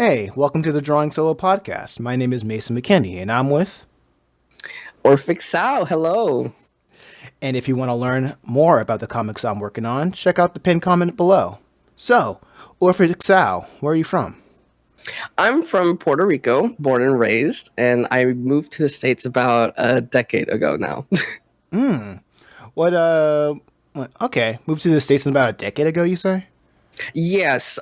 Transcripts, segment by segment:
Hey, welcome to the Drawing Solo podcast. My name is Mason McKinney, and I'm with. Orphic, hello. And if you want to learn more about the comics I'm working on, check out the pinned comment below. So, Orphic, where are you from? I'm from Puerto Rico, born and raised, and I moved to the States about a decade ago now. What, okay, moved to the States about a decade ago, you say? Yes.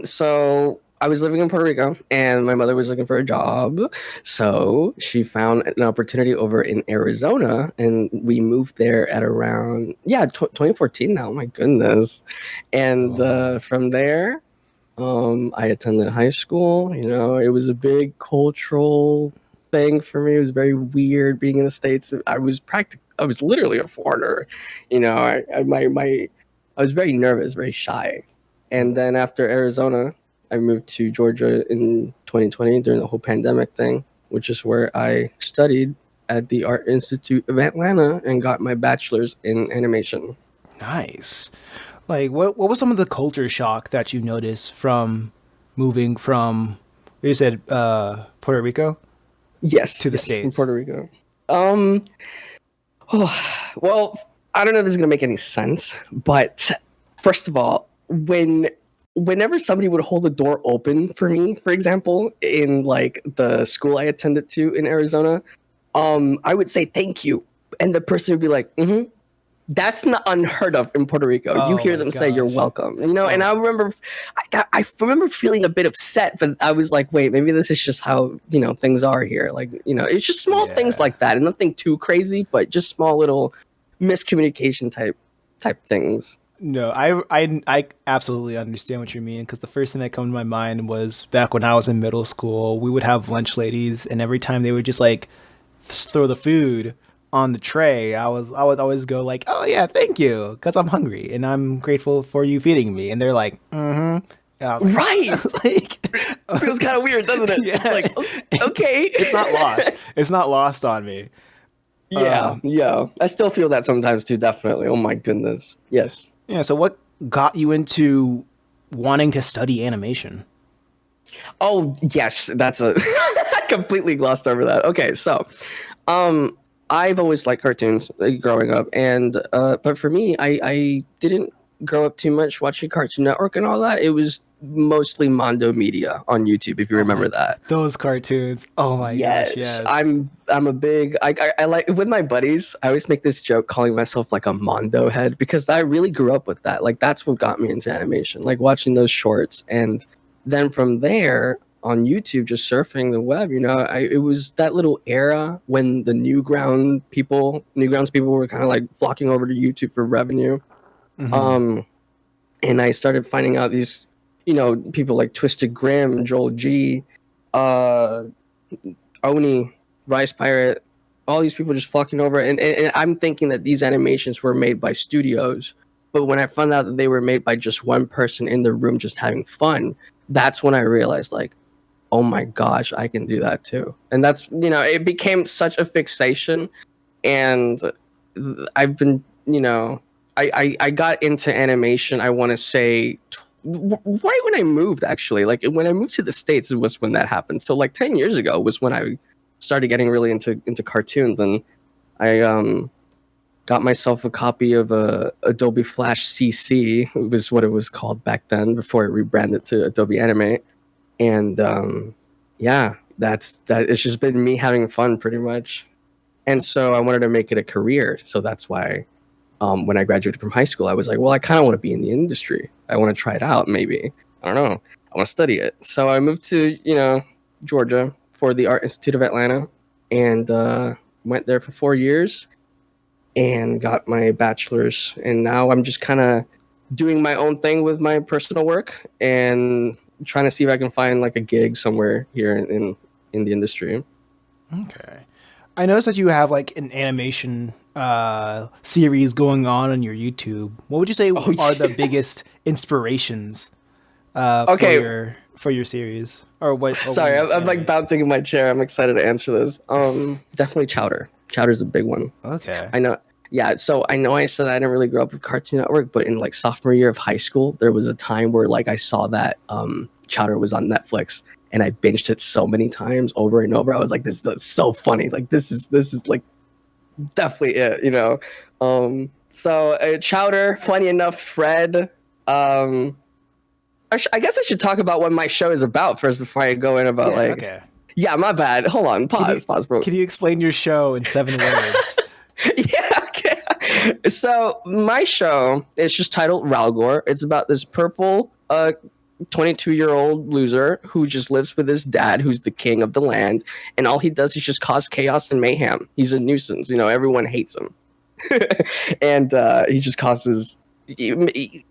So I was living in Puerto Rico and my mother was looking for a job. So she found an opportunity over in Arizona and we moved there at around 2014 now. My goodness. And from there, I attended high school. It was a big cultural thing for me. It was very weird being in the States. I was literally a foreigner. I was very nervous, very shy. And then after Arizona, I moved to Georgia in 2020 during the whole pandemic thing, which is where I studied at the Art Institute of Atlanta and got my bachelor's in animation. Nice. Like, what was some of the culture shock that you noticed from moving from, you said, Puerto Rico? Yes, to the States. From Puerto Rico. Well, I don't know if this is going to make any sense, but first of all, whenever somebody would hold the door open for me, for example, in like the school I attended to in Arizona, I would say thank you, and the person would be like, "Mm-hmm." That's not unheard of in Puerto Rico. You hear them say you're welcome, and I remember feeling a bit upset, but I was like, wait, maybe this is just how, things are here. Like, it's just small things like that and nothing too crazy, but just small little miscommunication type things. No, I absolutely understand what you mean, because the first thing that came to my mind was back when I was in middle school, we would have lunch ladies, and every time they would just like throw the food on the tray, I would always go like, "Oh yeah, thank you," because I'm hungry and I'm grateful for you feeding me. And they're like, "Mm-hmm." Like, right. It feels kind of weird, doesn't it? Yeah. Like, okay. It's not lost. It's not lost on me. Yeah. I still feel that sometimes too, definitely. Oh my goodness. Yes. Yeah. So what got you into wanting to study animation? Oh, yes. That's I completely glossed over that. Okay. So, I've always liked cartoons growing up, and but for me, I didn't grow up too much watching Cartoon Network and all that. It was mostly Mondo Media on YouTube, if you remember that. Those cartoons. Oh my gosh, yes. I'm a big I like, with my buddies, I always make this joke calling myself like a Mondo head because I really grew up with that. Like that's what got me into animation, like watching those shorts, and then from there on YouTube, just surfing the web, it was that little era when the Newgrounds people were kind of like flocking over to YouTube for revenue. Mm-hmm. And I started finding out these, people like Twisted Grimm, Joel G, Oni, Rice Pirate, all these people just flocking over. And I'm thinking that these animations were made by studios. But when I found out that they were made by just one person in the room just having fun, that's when I realized, like, oh my gosh, I can do that too. And that's, it became such a fixation. And I've been, I got into animation, I want to say, right when I moved, actually. Like, when I moved to the States, it was when that happened. So, like, 10 years ago was when I started getting really into cartoons. And I got myself a copy of Adobe Flash CC. It was what it was called back then, before it rebranded to Adobe Animate. And that it's just been me having fun pretty much. And so I wanted to make it a career. So that's why when I graduated from high school, I was like, well, I kind of want to be in the industry. I want to try it out, maybe. I don't know. I want to study it. So I moved to, Georgia for the Art Institute of Atlanta and went there for 4 years and got my bachelor's. And now I'm just kind of doing my own thing with my personal work and trying to see if I can find like a gig somewhere here in the industry. Okay. I noticed that you have like an animation series going on your YouTube. What would you say are the biggest inspirations for your series? Or what? Sorry, I'm like bouncing in my chair. I'm excited to answer this. Definitely Chowder. Chowder's a big one. Okay. I know. Yeah, so I know I said I didn't really grow up with Cartoon Network, but in like sophomore year of high school, there was a time where like I saw that Chowder was on Netflix, and I binged it so many times over and over. I was like, this is so funny. Like this is like definitely it, you know. So Chowder, funny enough, Fred. I guess I should talk about what my show is about first before I go in about Okay. Yeah, my bad. Hold on, pause, bro. Can you explain your show in 7 words? Yeah, okay. So my show is just titled RALGOAR. It's about this purple 22-year-old loser who just lives with his dad, who's the king of the land, and all he does is just cause chaos and mayhem. He's a nuisance, you know, everyone hates him. And he just causes he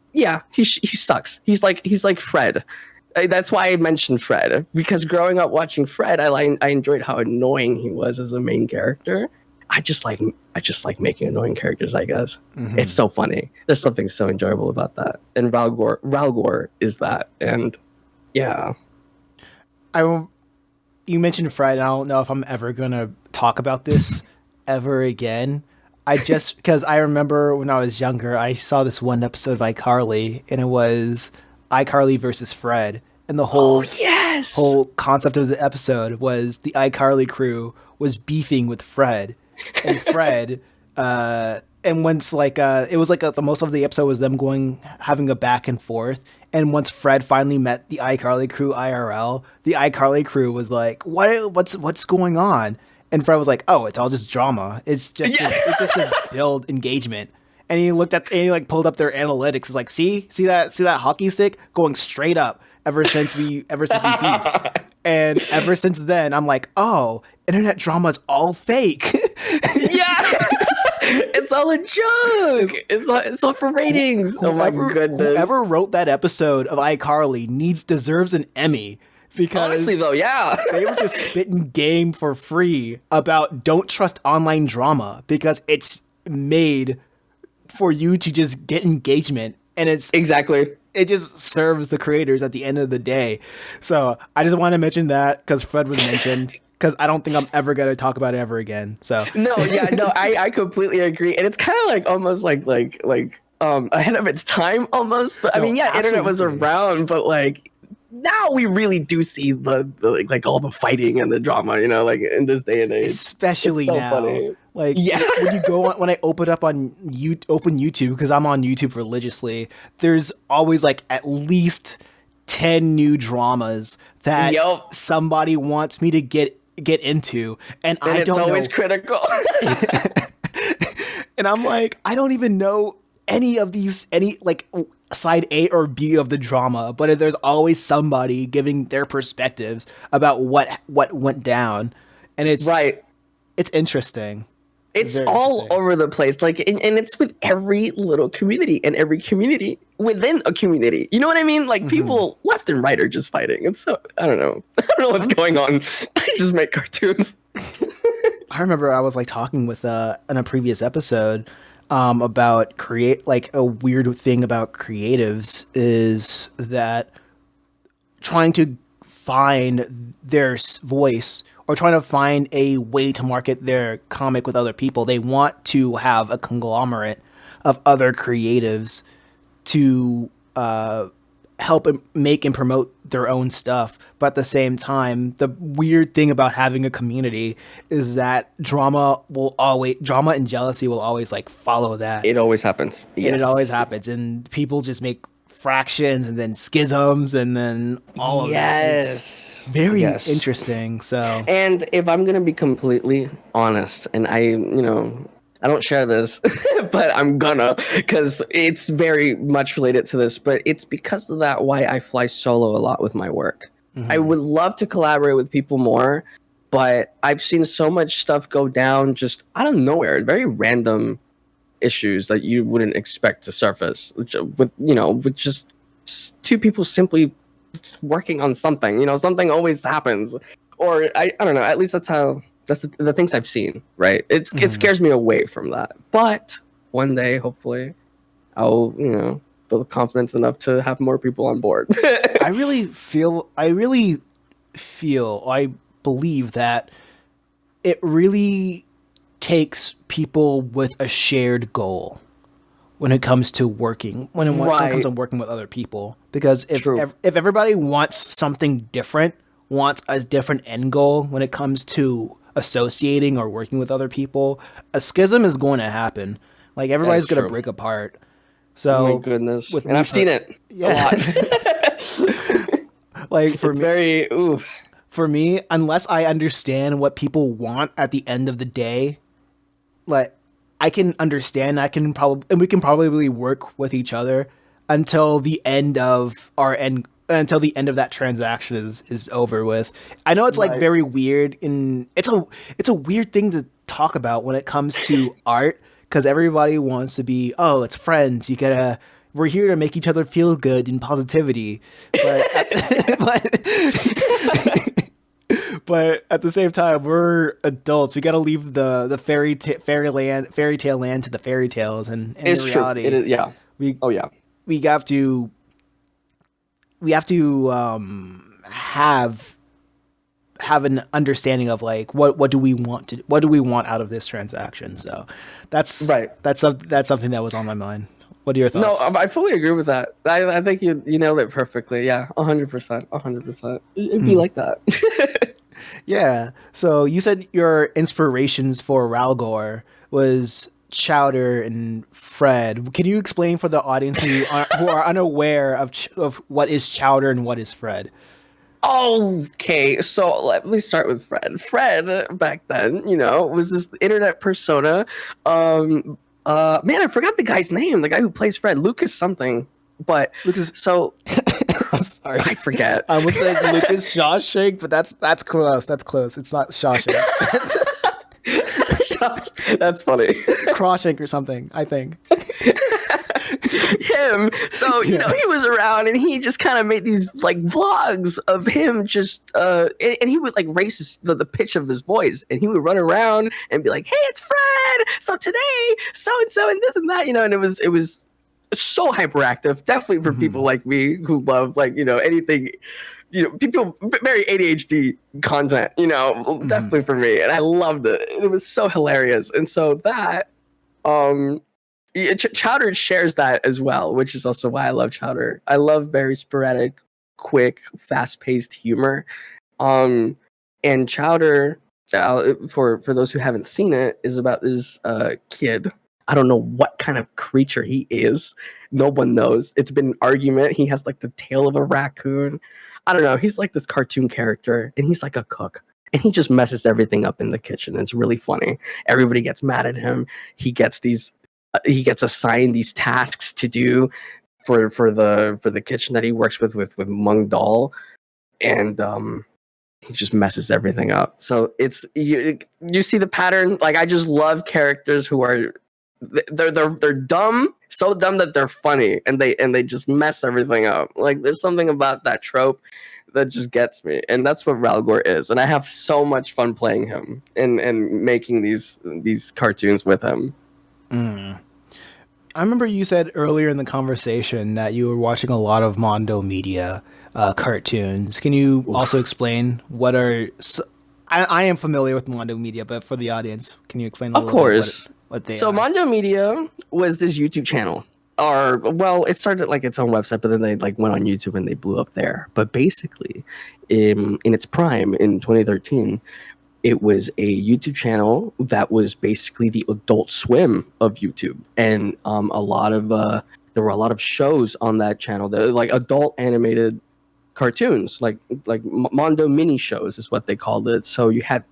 sucks. He's like Fred. That's why I mentioned Fred, because growing up watching Fred, I enjoyed how annoying he was as a main character. I just like making annoying characters, I guess. Mm-hmm. It's so funny. There's something so enjoyable about that. And RALGOAR is that. And yeah. You mentioned Fred. I don't know if I'm ever going to talk about this ever again. Because I remember when I was younger, I saw this one episode of iCarly, and it was iCarly versus Fred. And the whole concept of the episode was the iCarly crew was beefing with Fred. And Fred, and once it was like most of the episode was them having a back and forth. And once Fred finally met the iCarly crew IRL, the iCarly crew was like, what's going on? And Fred was like, oh, it's all just drama. It's just to build engagement. And he pulled up their analytics. It's like, see that hockey stick going straight up ever since we beefed. And ever since then, I'm like, oh, internet drama is all fake. Yeah, it's all a joke. It's all for ratings. Oh my goodness! Whoever wrote that episode of iCarly deserves an Emmy. Because honestly, though, yeah, they were just spitting game for free about don't trust online drama because it's made for you to just get engagement, and it's exactly. It just serves the creators at the end of the day. So I just want to mention that because Fred was mentioned. Because I don't think I'm ever going to talk about it ever again. So I completely agree, and it's kind of like almost like ahead of its time almost. But I mean, yeah, absolutely. Internet was around, but like now we really do see the like all the fighting and the drama, you know, like in this day and age, especially so now. Funny. Like when you go on, when I open YouTube, because I'm on YouTube religiously, there's always like at least 10 new dramas that somebody wants me to get into, and I don't know. It's always critical. And I'm like, I don't even know any of these, like side A or B of the drama, but there's always somebody giving their perspectives about what went down, and it's interesting. It's all over the place, like, and it's with every little community and every community within a community. You know what I mean? Like people left and right are just fighting. It's so I don't know what's going on. I just make cartoons. I remember I was like talking with in a previous episode about a weird thing about creatives is that trying to find their voice or trying to find a way to market their comic with other people. They want to have a conglomerate of other creatives to help make and promote their own stuff. But at the same time, the weird thing about having a community is that drama and jealousy will always like follow that. It always happens. Yes. And it always happens. And people just make fractions and then schisms and then all of that. It's very interesting. So, and if I'm gonna be completely honest, and I don't share this, but I'm gonna, because it's very much related to this, but it's because of that why I fly solo a lot with my work. I would love to collaborate with people more, but I've seen so much stuff go down just out of nowhere, very random issues that you wouldn't expect to surface with just two people simply working on something. Something always happens, or I don't know, at least that's the things I've seen, right? It scares me away from that, but one day hopefully I'll build confidence enough to have more people on board. I believe that it really takes people with a shared goal. when it comes to working when it comes to working with other people, because True. if everybody wants something different, wants a different end goal when it comes to associating or working with other people, a schism is going to happen. Like That everybody's is going to true. break apart. Oh my So goodness. with And me I've seen it a yeah. lot. Like for It's me, very ooh. unless I understand what people want at the end of the day, like I can understand, we can probably work with each other until the end of until the end of that transaction is over with. I know it's like Right. very weird, and it's a weird thing to talk about when it comes to art, because everybody wants to be, oh, it's friends. We're here to make each other feel good and positivity, but but but at the same time, we're adults. We got to leave the fairy tale land to the fairy tales, and in the It's true. It reality, is, yeah. we Oh yeah. we have to have an understanding of like what do we want out of this transaction. So Right. that's something that was on my mind. What are your No, thoughts? I fully agree with that. I think you nailed it perfectly. Yeah, 100%, 100%. It'd be like that. Yeah. So you said your inspirations for Ralgor was Chowder and Fred. Can you explain for the audience who are unaware of what is Chowder and what is Fred? Okay, so let me start with Fred. Fred back then, was this internet persona. Man, I forgot the guy's name. The guy who plays Fred, Lucas something. But Lucas. so I'm sorry. I forget. I almost said Lucas Shawshank, but that's close. That's close. It's not Shawshank. That's funny. Crawshank or something, I think. Him. So, he was around and he just kind of made these like vlogs of him just and he would like raise the pitch of his voice, and he would run around and be like, "Hey, it's Fred. So today, so and so and this and that," and it was so hyperactive, definitely for people like me who love like, anything, people very ADHD content, definitely for me. And I loved it. It was so hilarious. And so that, Chowder shares that as well, which is also why I love Chowder. I love very sporadic, quick, fast-paced humor. And Chowder, for those who haven't seen it, is about this kid. I don't know what kind of creature he is. No one knows. It's been an argument. He has like the tail of a raccoon. I don't know. He's like this cartoon character, and he's like a cook. And he just messes everything up in the kitchen. It's really funny. Everybody gets mad at him. He gets assigned these tasks to do for the kitchen that he works with Mung Dal, and he just messes everything up. So it's you see the pattern. Like, I just love characters who are they're dumb, so dumb that they're funny, and they just mess everything up. Like, there's something about that trope that just gets me, and that's what Ralgor is. And I have so much fun playing him and making these cartoons with him. I remember you said earlier in the conversation that you were watching a lot of Mondo Media cartoons. Can you also explain what are? I am familiar with Mondo Media, but for the audience, can you explain a little bit what they are? So Mondo Media was this YouTube channel. It started like its own website, but then they like went on YouTube and they blew up there. But basically, in its prime in 2013, it was a YouTube channel that was basically the Adult Swim of YouTube, and there were a lot of shows on that channel that were like adult animated cartoons, like Mondo mini shows is what they called it. So you had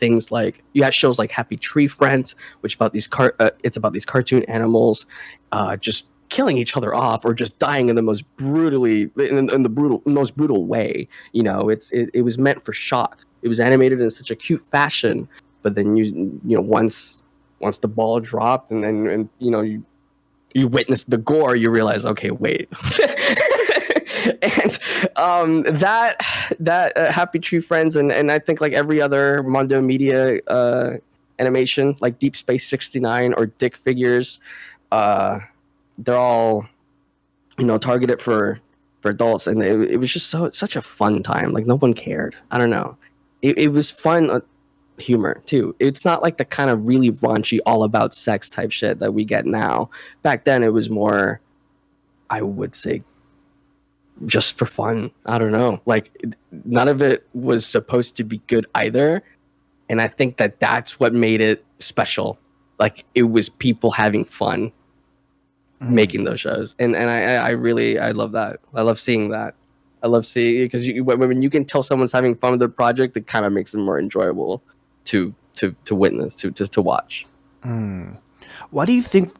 shows like Happy Tree Friends, which it's about these cartoon animals just killing each other off or just dying in the most most brutal way. It was meant for shock. It was animated in such a cute fashion, but then once the ball dropped and you witnessed the gore, you realize, okay, wait. And that Happy Tree Friends and I think like every other Mondo Media animation, like Deep Space 69 or Dick Figures, they're all targeted for adults, and it was just such a fun time. Like, no one cared. I don't know. It was fun humor too. It's not like the kind of really raunchy, all about sex type shit that we get now. Back then, it was more, I would say, just for fun. I don't know. Like, none of it was supposed to be good either. And I think that that's what made it special. Like, it was people having fun making those shows. And I really, I love that. I love seeing that. I love seeing, because when you can tell someone's having fun with their project, it kind of makes it more enjoyable to witness, to watch. What do you think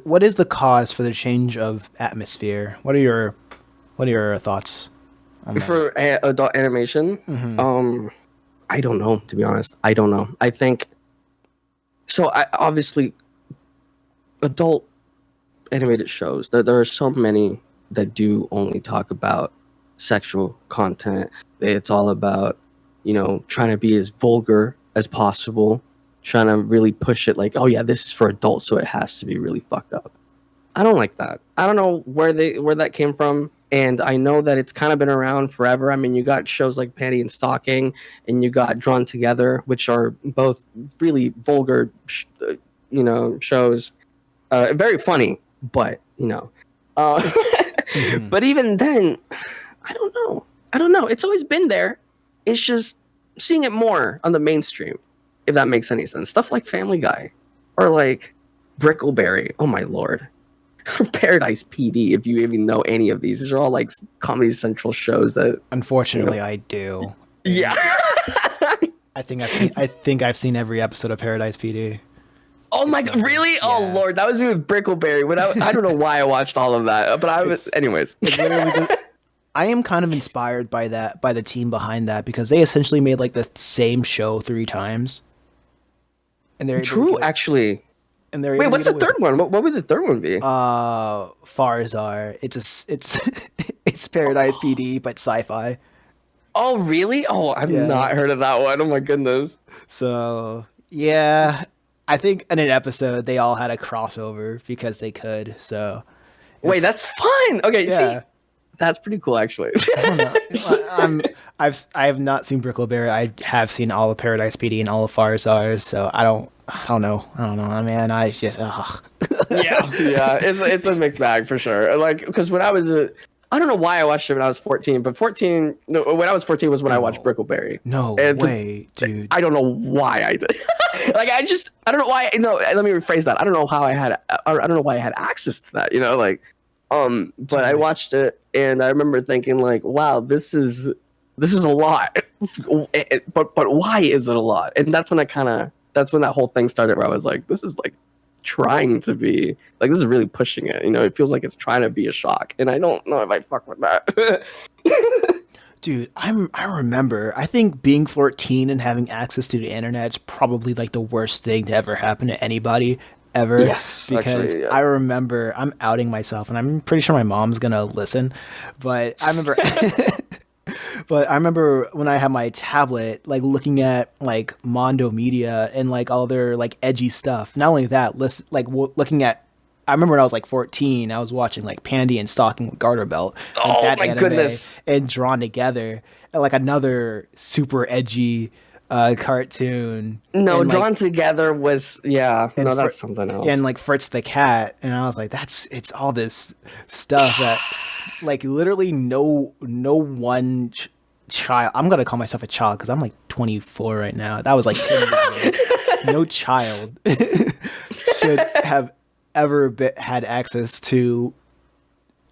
what is the cause for the change of atmosphere? What are your thoughts on that? For adult animation? I don't know, to be honest. I don't know. I think so. Obviously, adult animated shows, there are so many that do only talk about sexual content. It's all about, trying to be as vulgar as possible, trying to really push it like, oh yeah, this is for adults, so it has to be really fucked up. I don't like that. I don't know where that came from, and I know that it's kind of been around forever. I mean, you got shows like Panty and Stocking, and you got Drawn Together, which are both really vulgar, shows. Very funny, but but even then, I don't know. It's always been there. It's just seeing it more on the mainstream, if that makes any sense. Stuff like Family Guy, or like Brickleberry. Oh my lord. Paradise PD, if you even know any of these are all like Comedy Central shows that, unfortunately, I do. Yeah. I think I've seen every episode of Paradise PD. Oh my god, really? Yeah. Oh lord, that was me with Brickleberry. When I don't know why I watched all of that, but anyways. It's literally I am kind of inspired by the team behind that, because they essentially made like the same show 3 times. And they're true, actually. And they're wait, what's the third one? What would the third one be? Farzar. It's Paradise PD, but sci-fi. Oh really? Oh, I've not heard of that one. Oh my goodness. So yeah, I think in an episode they all had a crossover because they could. So wait, that's fun. Okay, see, that's pretty cool, actually. I don't know. I have not seen Brickleberry. I have seen all of Paradise PD and all of Farzar. So I don't know. Man, I just yeah. It's a mixed bag for sure. Like, because when I was I don't know why I watched it when I was 14, but when I was 14 was when I watched Brickleberry. No way, dude. I don't know why I did. Like, I don't know why. No, let me rephrase that. I don't know why I had access to that. But I watched it, and I remember thinking like, wow, this is a lot. But why is it a lot? And that's when that whole thing started, where I was like, this is like trying to be like, this is really pushing it. It feels like it's trying to be a shock, and I don't know if I fuck with that. Dude, I remember, I think being 14 and having access to the internet is probably like the worst thing to ever happen to anybody ever. Yes, because actually, yeah. I remember, I'm outing myself, and I'm pretty sure my mom's gonna listen, but I remember but I remember when I had my tablet, like looking at like Mondo Media and like all their like edgy stuff. Not only that, looking at, I remember when I was like 14, I was watching like Panty and Stocking with Garter Belt. Oh my goodness. And Drawn Together, and like another super edgy cartoon. No, and, Drawn Together was, that's something else. And like Fritz the Cat, and I was like, it's all this stuff that like literally no one child, I'm gonna call myself a child because I'm like 24 right now. That was like 10 years ago. No child should have ever had access to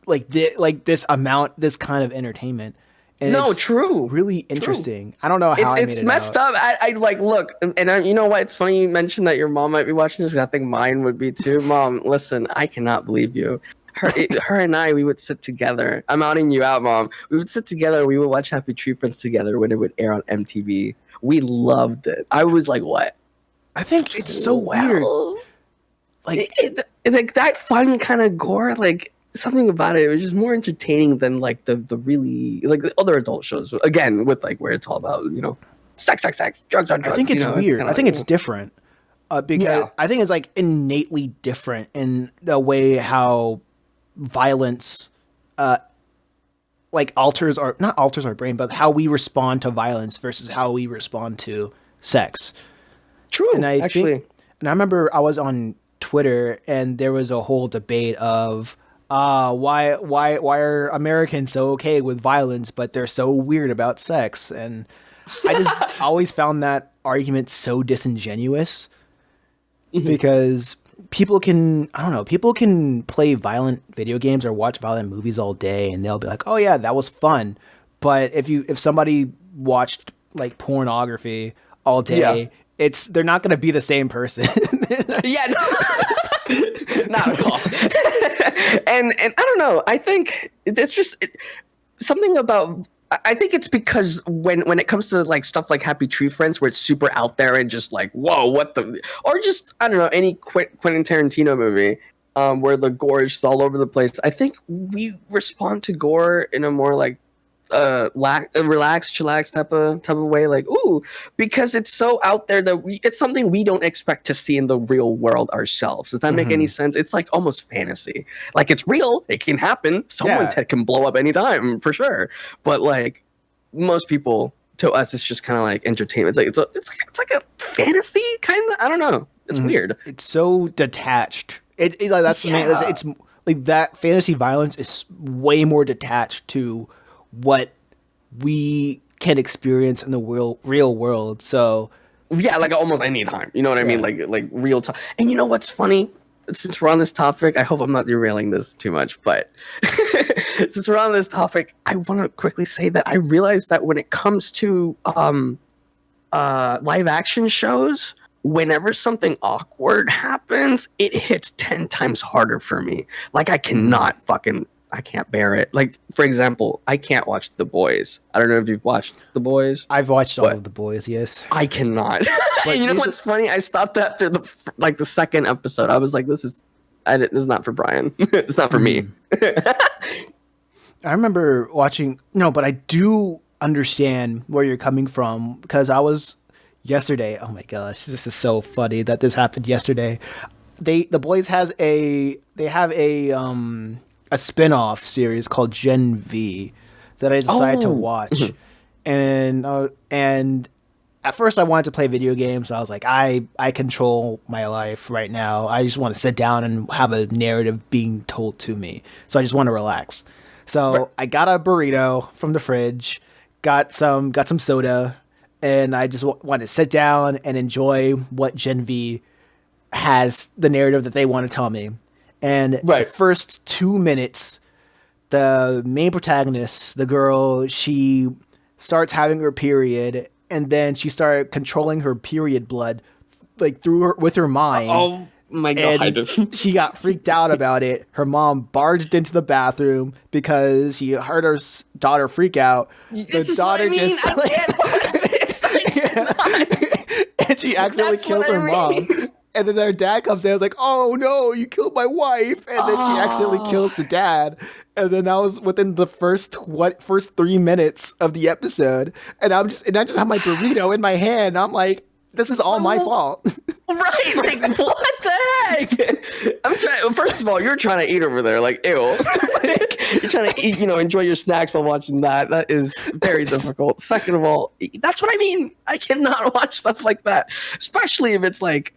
this kind of entertainment. And no, it's true. Really interesting. True. I don't know how it's messed up. I like look, and you know what? It's funny you mentioned that your mom might be watching this, because I think mine would be too. Mom, listen, I cannot believe you. Her and I, we would sit together. I'm outing you out, Mom. We would sit together. We would watch Happy Tree Friends together when it would air on MTV. We loved it. I was like, what? I think it's so weird. Like, like that fun kind of gore, like something about it was just more entertaining than like the really like the other adult shows. Again, with like where it's all about sex, drugs. I think it's weird. I think it's different because I think it's like innately different in the way how violence like not alters our brain, but how we respond to violence versus how we respond to sex. True, And I actually. think, and I remember I was on Twitter and there was a whole debate of why are Americans so okay with violence but they're so weird about sex? And I just always found that argument so disingenuous because people can play violent video games or watch violent movies all day and they'll be like, "Oh yeah, that was fun." But if somebody watched like pornography all Yeah. day, they're not going to be the same person. Yeah, no, not at all. And I don't know. I think it's just something about. I think it's because when it comes to like stuff like Happy Tree Friends, where it's super out there and just like, whoa, what the, or just I don't know, any Quentin Tarantino movie, where the gore is just all over the place. I think we respond to gore in a more like relaxed, chillax type of way, like ooh, because it's so out there that it's something we don't expect to see in the real world ourselves. Does that make any sense? It's like almost fantasy. Like it's real, it can happen. Someone's Yeah. head can blow up anytime for sure. But like most people, to us, it's just kind of like entertainment. It's like a fantasy kind of. I don't know. It's weird. It's so detached. Like that's the main, Yeah. it's like that fantasy violence is way more detached to what we can experience in the real world. So Yeah, like almost any time. You know what I mean? Yeah. Like real time. And you know what's funny? Since we're on this topic, I hope I'm not derailing this too much, but since we're on this topic, I want to quickly say that I realized that when it comes to live action shows, whenever something awkward happens, it hits 10 times harder for me. Like I can't bear it. Like for example, I can't watch The Boys. I don't know if you've watched The Boys. I've watched all But- of The Boys, yes. I cannot. And you know what's funny? I stopped after the second episode. I was like, this is not for Brian. It's not for me. I remember watching, no, but I do understand where you're coming from because I was yesterday. Oh my gosh, this is so funny that this happened yesterday. The Boys have a spin-off series called Gen V that I decided to Oh. watch. And at first I wanted to play video games. I was like, I control my life right now. I just want to sit down and have a narrative being told to me. So I just want to relax. So Right. I got a burrito from the fridge, got some soda, and I just wanted to sit down and enjoy what Gen V has, the narrative that they want to tell me. And the Right. first 2 minutes, the main protagonist, the girl, she starts having her period, and then she started controlling her period blood, like with her mind. Oh my god. And she got freaked out about it. Her mom barged into the bathroom because she heard her daughter freak out. This is what I mean. I can't watch this. I cannot. And she accidentally That's kills what her I mean. mom. And then their dad comes in and was like, "Oh no, you killed my wife!" And then she accidentally kills the dad. And then that was within the first 3 minutes of the episode. And I just have my burrito in my hand. And I'm like, "This is all my fault." Right, like what the heck? I'm trying. First of all, you're trying to eat over there, like ew. Like, you're trying to eat, enjoy your snacks while watching that. That is very difficult. Second of all, that's what I mean. I cannot watch stuff like that, especially if it's like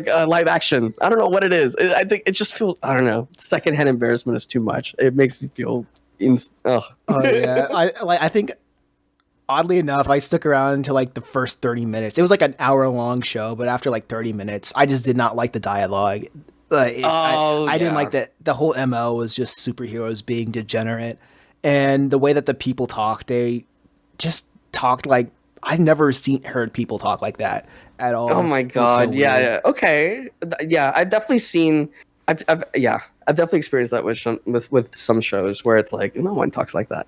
live action. I don't know what it is. I think it just feels. I don't know. Secondhand embarrassment is too much. It makes me feel. Ugh. Oh yeah, I think. Oddly enough, I stuck around until like the first 30 minutes. It was like an hour-long show, but after like 30 minutes, I just did not like the dialogue. I didn't like that. The whole MO was just superheroes being degenerate, and the way that the people talked, they just talked like I've never heard people talk like that at all. Oh my It was so god. Yeah, weird. yeah. Okay. Yeah, I've definitely seen. I've definitely experienced that with some shows where it's like no one talks like that.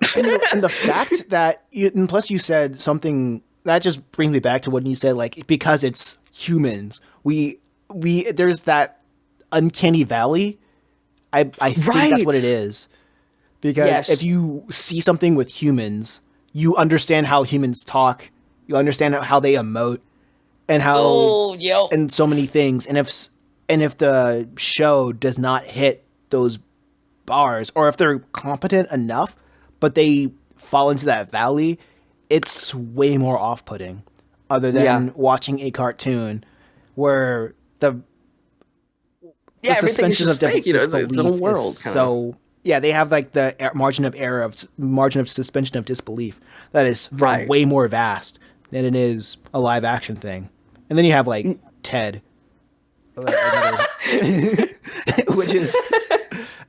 And the fact that and plus you said something that just brings me back to what you said, like because it's humans, we there's that uncanny valley. I think that's what it is. Because Yes. if you see something with humans, you understand how humans talk, you understand how they emote, and how and so many things. And if the show does not hit those bars, or if they're competent enough, but they fall into that valley, it's way more off-putting. other than watching a cartoon where the everything is suspension just of fake. You know, it's its own disbelief world. is so they have like the margin of error of margin of suspension of disbelief that is way more vast than it is a live action thing. And then you have like Ted, which is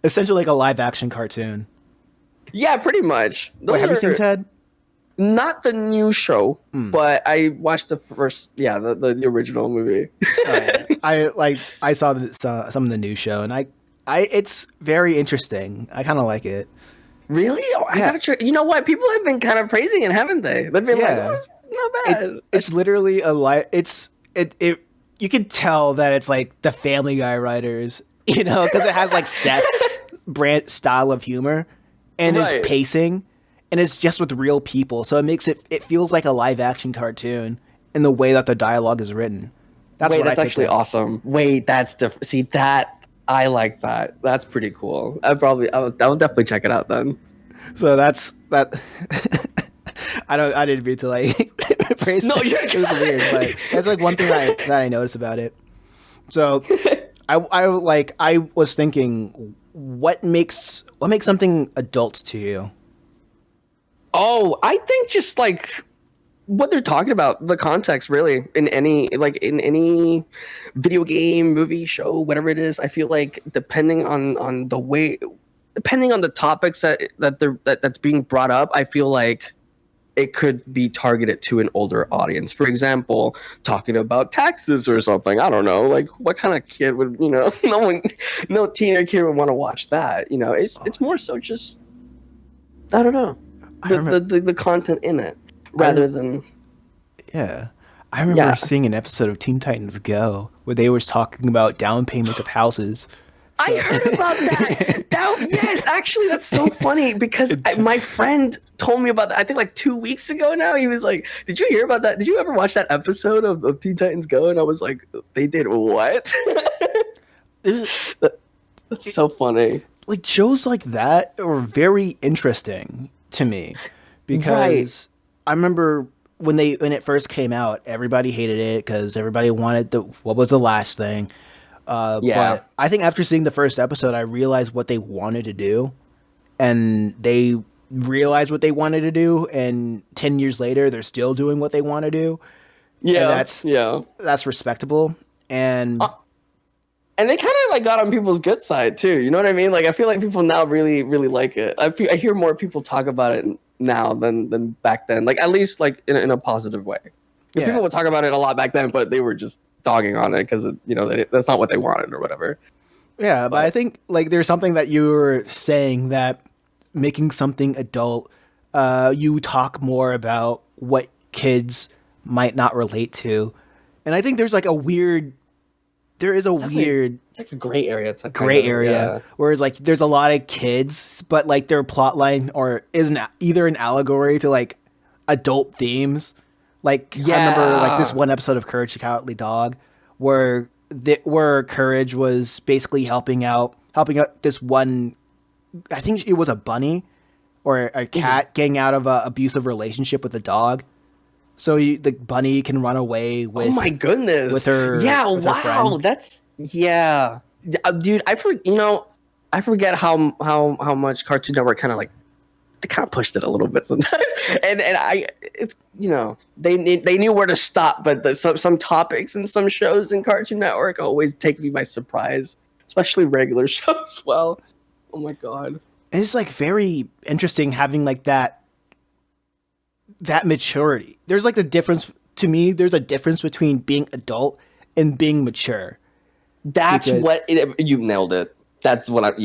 essentially like a live action cartoon. Yeah, pretty much. Wait, have you seen Ted? Not the new show, but I watched the first, the original movie. I saw some of the new show, and I it's very interesting. I kind of like it. Really? Oh, I gotta check. You know what? People have been kind of praising it, haven't they? They've been like, "Oh, it's not bad." It's literally it. You can tell that it's like the Family Guy writers, you know, because it has like set brand style of humor and its pacing, and it's just with real people, so it makes it feels like a live action cartoon in the way that the dialogue is written. That's actually awesome. Wait, that's different. See that. I like that. That's pretty cool. I'll definitely check it out then. So that's that. I didn't mean to like praise. No, it was weird, but that's like one thing that I noticed about it. So I was thinking, what makes something adult to you? Oh, I think just like what they're talking about, the context, really, in any video game, movie, show, whatever it is. I feel like depending on the topics that's being brought up, I feel like it could be targeted to an older audience. For example, talking about taxes or something. I don't know, like what kind of kid would, you know, no teen kid would want to watch that. You know, it's more so just, I don't know, the content in it. Rather than... Yeah. I remember seeing an episode of Teen Titans Go where they were talking about down payments of houses. So. I heard about that. Yes, actually, that's so funny because my friend told me about that. I think like 2 weeks ago now. He was like, "Did you hear about that? Did you ever watch that episode of Teen Titans Go?" And I was like, "They did what?" That's so funny. Like shows like that are very interesting to me because I remember when it first came out, everybody hated it because everybody wanted what was the last thing. But I think after seeing the first episode, I realized what they wanted to do, and they realized what they wanted to do, and 10 years later, they're still doing what they want to do. Yeah, and that's respectable. And they kind of like got on people's good side too. You know what I mean? Like I feel like people now really, really like it. I hear more people talk about it now than back then. Like at least like in a positive way. Because people would talk about it a lot back then, but they were just dogging on it because you know that's not what they wanted or whatever. Yeah, but I think like there's something that you were saying that making something adult, you talk more about what kids might not relate to, and I think there's like it's like a gray area. It's a gray area where it's like there's a lot of kids, but like their plot line or isn't either an allegory to like adult themes. Like I remember like this one episode of Courage the Cowardly Dog where Courage was basically helping out this one, I think it was a bunny or a cat getting out of an abusive relationship with a dog. So the bunny can run away with. Oh my goodness! With her. Yeah. With her friend. That's dude. I forget how much Cartoon Network kind of like they kind of pushed it a little bit sometimes, and it's you know they knew where to stop, but some topics and some shows in Cartoon Network always take me by surprise, especially regular shows as well. Oh my god! And it's like very interesting having like that maturity. There's like the difference to me. There's a difference between being adult and being mature. That's you nailed it. That's what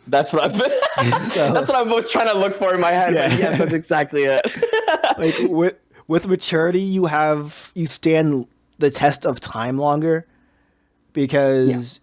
that's what I was trying to look for in my head. Yeah. But yes, that's exactly it. Like with maturity, you stand the test of time longer because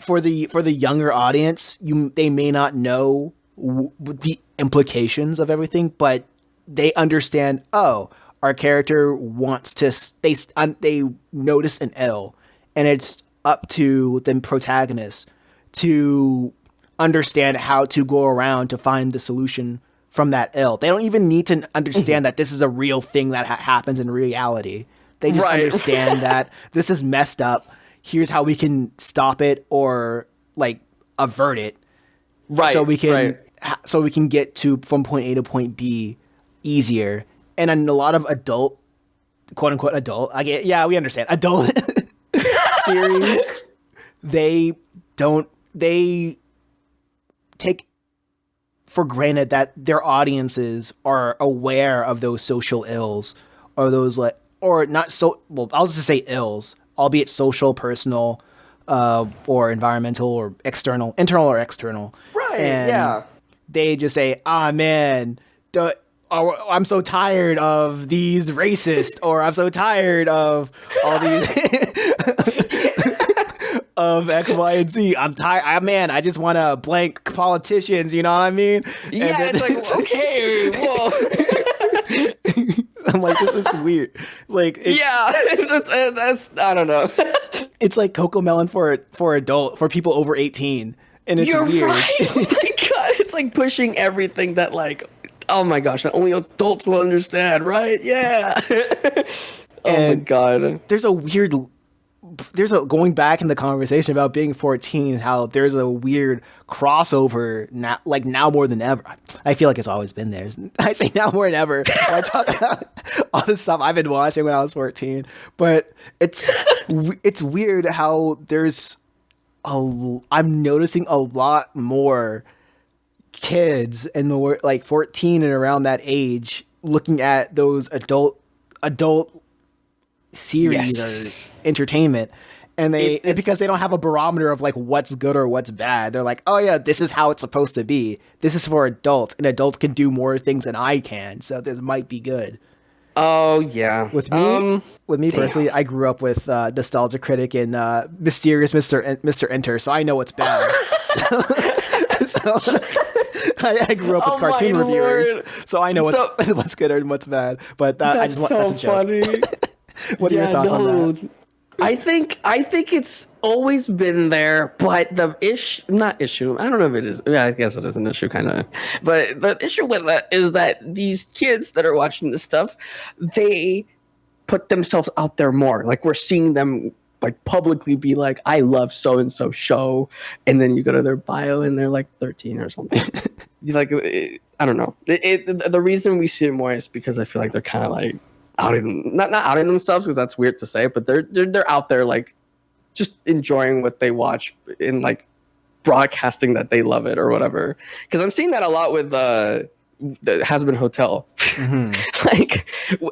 for the younger audience, they may not know the implications of everything, but they understand. Oh, our character wants to. They notice an L, and it's up to the protagonist to understand how to go around to find the solution from that ill. They don't even need to understand that this is a real thing that happens in reality. They just understand that this is messed up. Here's how we can stop it or like avert it. Right. So we can get to from point A to point B easier. And in a lot of adult, quote unquote adult, we understand adult series. They take for granted that their audiences are aware of those social ills or those or not so, well, I'll just say ills, albeit social, personal, or environmental or external, internal or external. Right. And they just say, man, I'm so tired of these racist, or I'm so tired of all these of X, Y, and Z. I'm tired. Man, I just want to blank politicians. You know what I mean? Yeah, it's like, okay, whoa. I'm like, this is weird. Like, that's I don't know. It's like Cocomelon for people over 18, and it's weird. Right. Oh my god, it's like pushing everything that like, oh my gosh, that only adults will understand, right? Yeah. Oh my god. There's a going back in the conversation about being 14, how there's a weird crossover now more than ever. I feel like it's always been there. I say now more than ever when I talk about all the stuff I've been watching when I was 14. But it's weird how I'm noticing a lot more kids in the like 14 and around that age looking at those adult series or entertainment, and because they don't have a barometer of like what's good or what's bad. They're like, oh yeah, this is how it's supposed to be. This is for adults, and adults can do more things than I can, so this might be good. Oh yeah. With me personally, I grew up with Nostalgia Critic and Mysterious Mr. Enter, so I know what's bad. so I grew up with cartoon reviewers, so I know what's good and what's bad. But that's a joke. Funny. What are your thoughts on that? I think it's always been there, but the not issue. I don't know if it is. Yeah, I guess it is an issue, kind of. But the issue with that is that these kids that are watching this stuff, they put themselves out there more. Like we're seeing them like publicly be like, "I love so and so show," and then you go to their bio and they're like 13 or something. Like I don't know. The reason we see it more is because I feel like they're kind of like not outing themselves, because that's weird to say, but they're out there like just enjoying what they watch in like broadcasting that they love it or whatever. Because I'm seeing that a lot with the Has Been Hotel. Mm-hmm. Like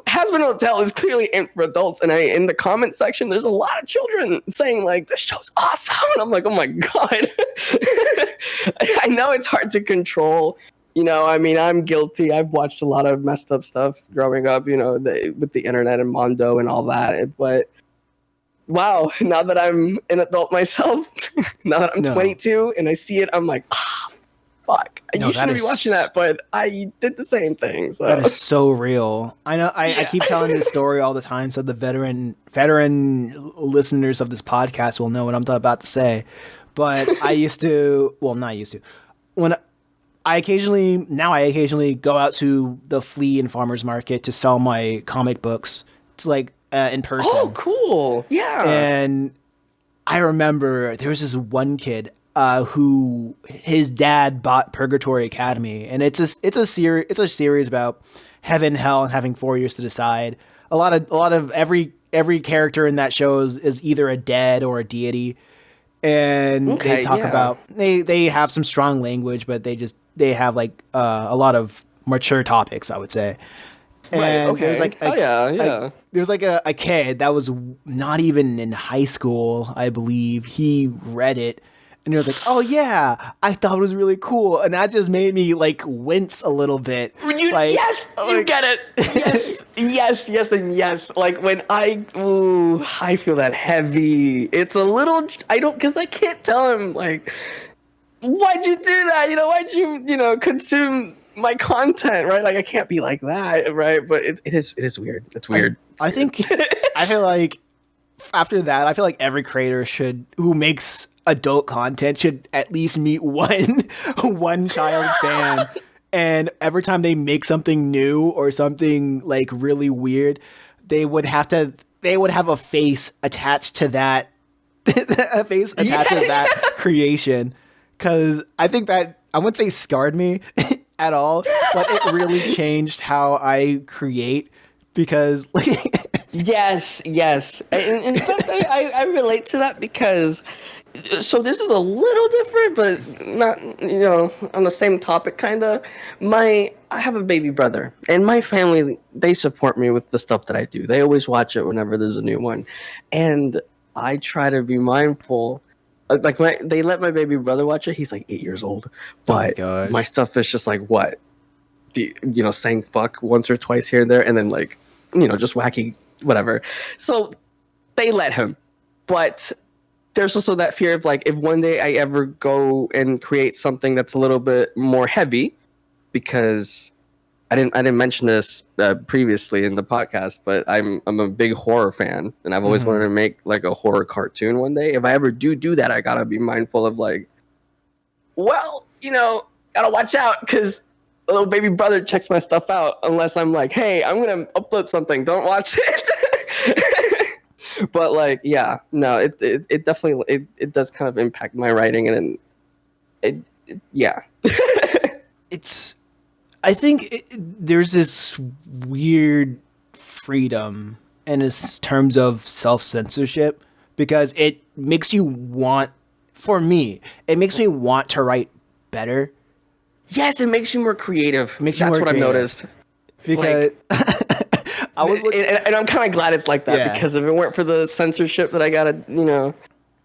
Has Been Hotel is clearly in for adults, and in the comment section there's a lot of children saying like, this show's awesome, and I'm like, oh my god. I know it's hard to control. You know, I mean, I'm guilty. I've watched a lot of messed up stuff growing up, you know, with the internet and Mondo and all that. But wow, now that I'm an adult myself, now that I'm 22 and I see it, I'm like, fuck. You shouldn't be watching that, but I did the same thing. So. That is so real. I know. I keep telling this story all the time, so the veteran listeners of this podcast will know what I'm about to say. But I used to, well, not used to, when I occasionally go out to the flea and farmers market to sell my comic books to like in person. Oh, cool. Yeah. And I remember there was this one kid who his dad bought Purgatory Academy, and it's a series about heaven, hell, and having 4 years to decide. A lot of every character in that show is either a dead or a deity. And they talk about they have some strong language, but they have like a lot of mature topics, I would say. And there's like there's like a kid that was not even in high school, I believe. He read it and he was like, "Oh yeah, I thought it was really cool," and that just made me like wince a little bit. You get it. Yes, and yes. Like when I feel that heavy. It's a little. Because I can't tell him like, why'd you do that? You know, why'd you consume my content, right? Like I can't be like that, right? But it is weird. It's weird. I feel like after that, I feel like every creator who makes adult content should at least meet one child fan And every time they make something new or something like really weird, they would have a face attached to that a face attached to that creation. Cause I think that I wouldn't say scarred me at all, but it really changed how I create because like Yes, yes. In fact, I relate to that because so this is a little different, but not on the same topic kind of. I have a baby brother, and my family they support me with the stuff that I do. They always watch it whenever there's a new one, and I try to be mindful. Like they let my baby brother watch it. He's like 8 years old, oh my but gosh. my stuff is just like what, saying fuck once or twice here and there, and then like just wacky whatever. So they let him, but there's also that fear of like if one day I ever go and create something that's a little bit more heavy, because I didn't mention this previously in the podcast, but I'm a big horror fan, and I've always wanted to make like a horror cartoon one day. If I ever do that, I gotta be mindful of like, well, gotta watch out because a little baby brother checks my stuff out unless I'm like, hey, I'm gonna upload something, don't watch it. But like, yeah, no, it definitely it does kind of impact my writing, and yeah. I think there's this weird freedom in terms of self-censorship because it makes you want, for me, it makes me want to write better. Yes, it makes you more creative. That's what I've noticed. Because I was and I'm kind of glad it's like that, because if it weren't for the censorship that I gotta,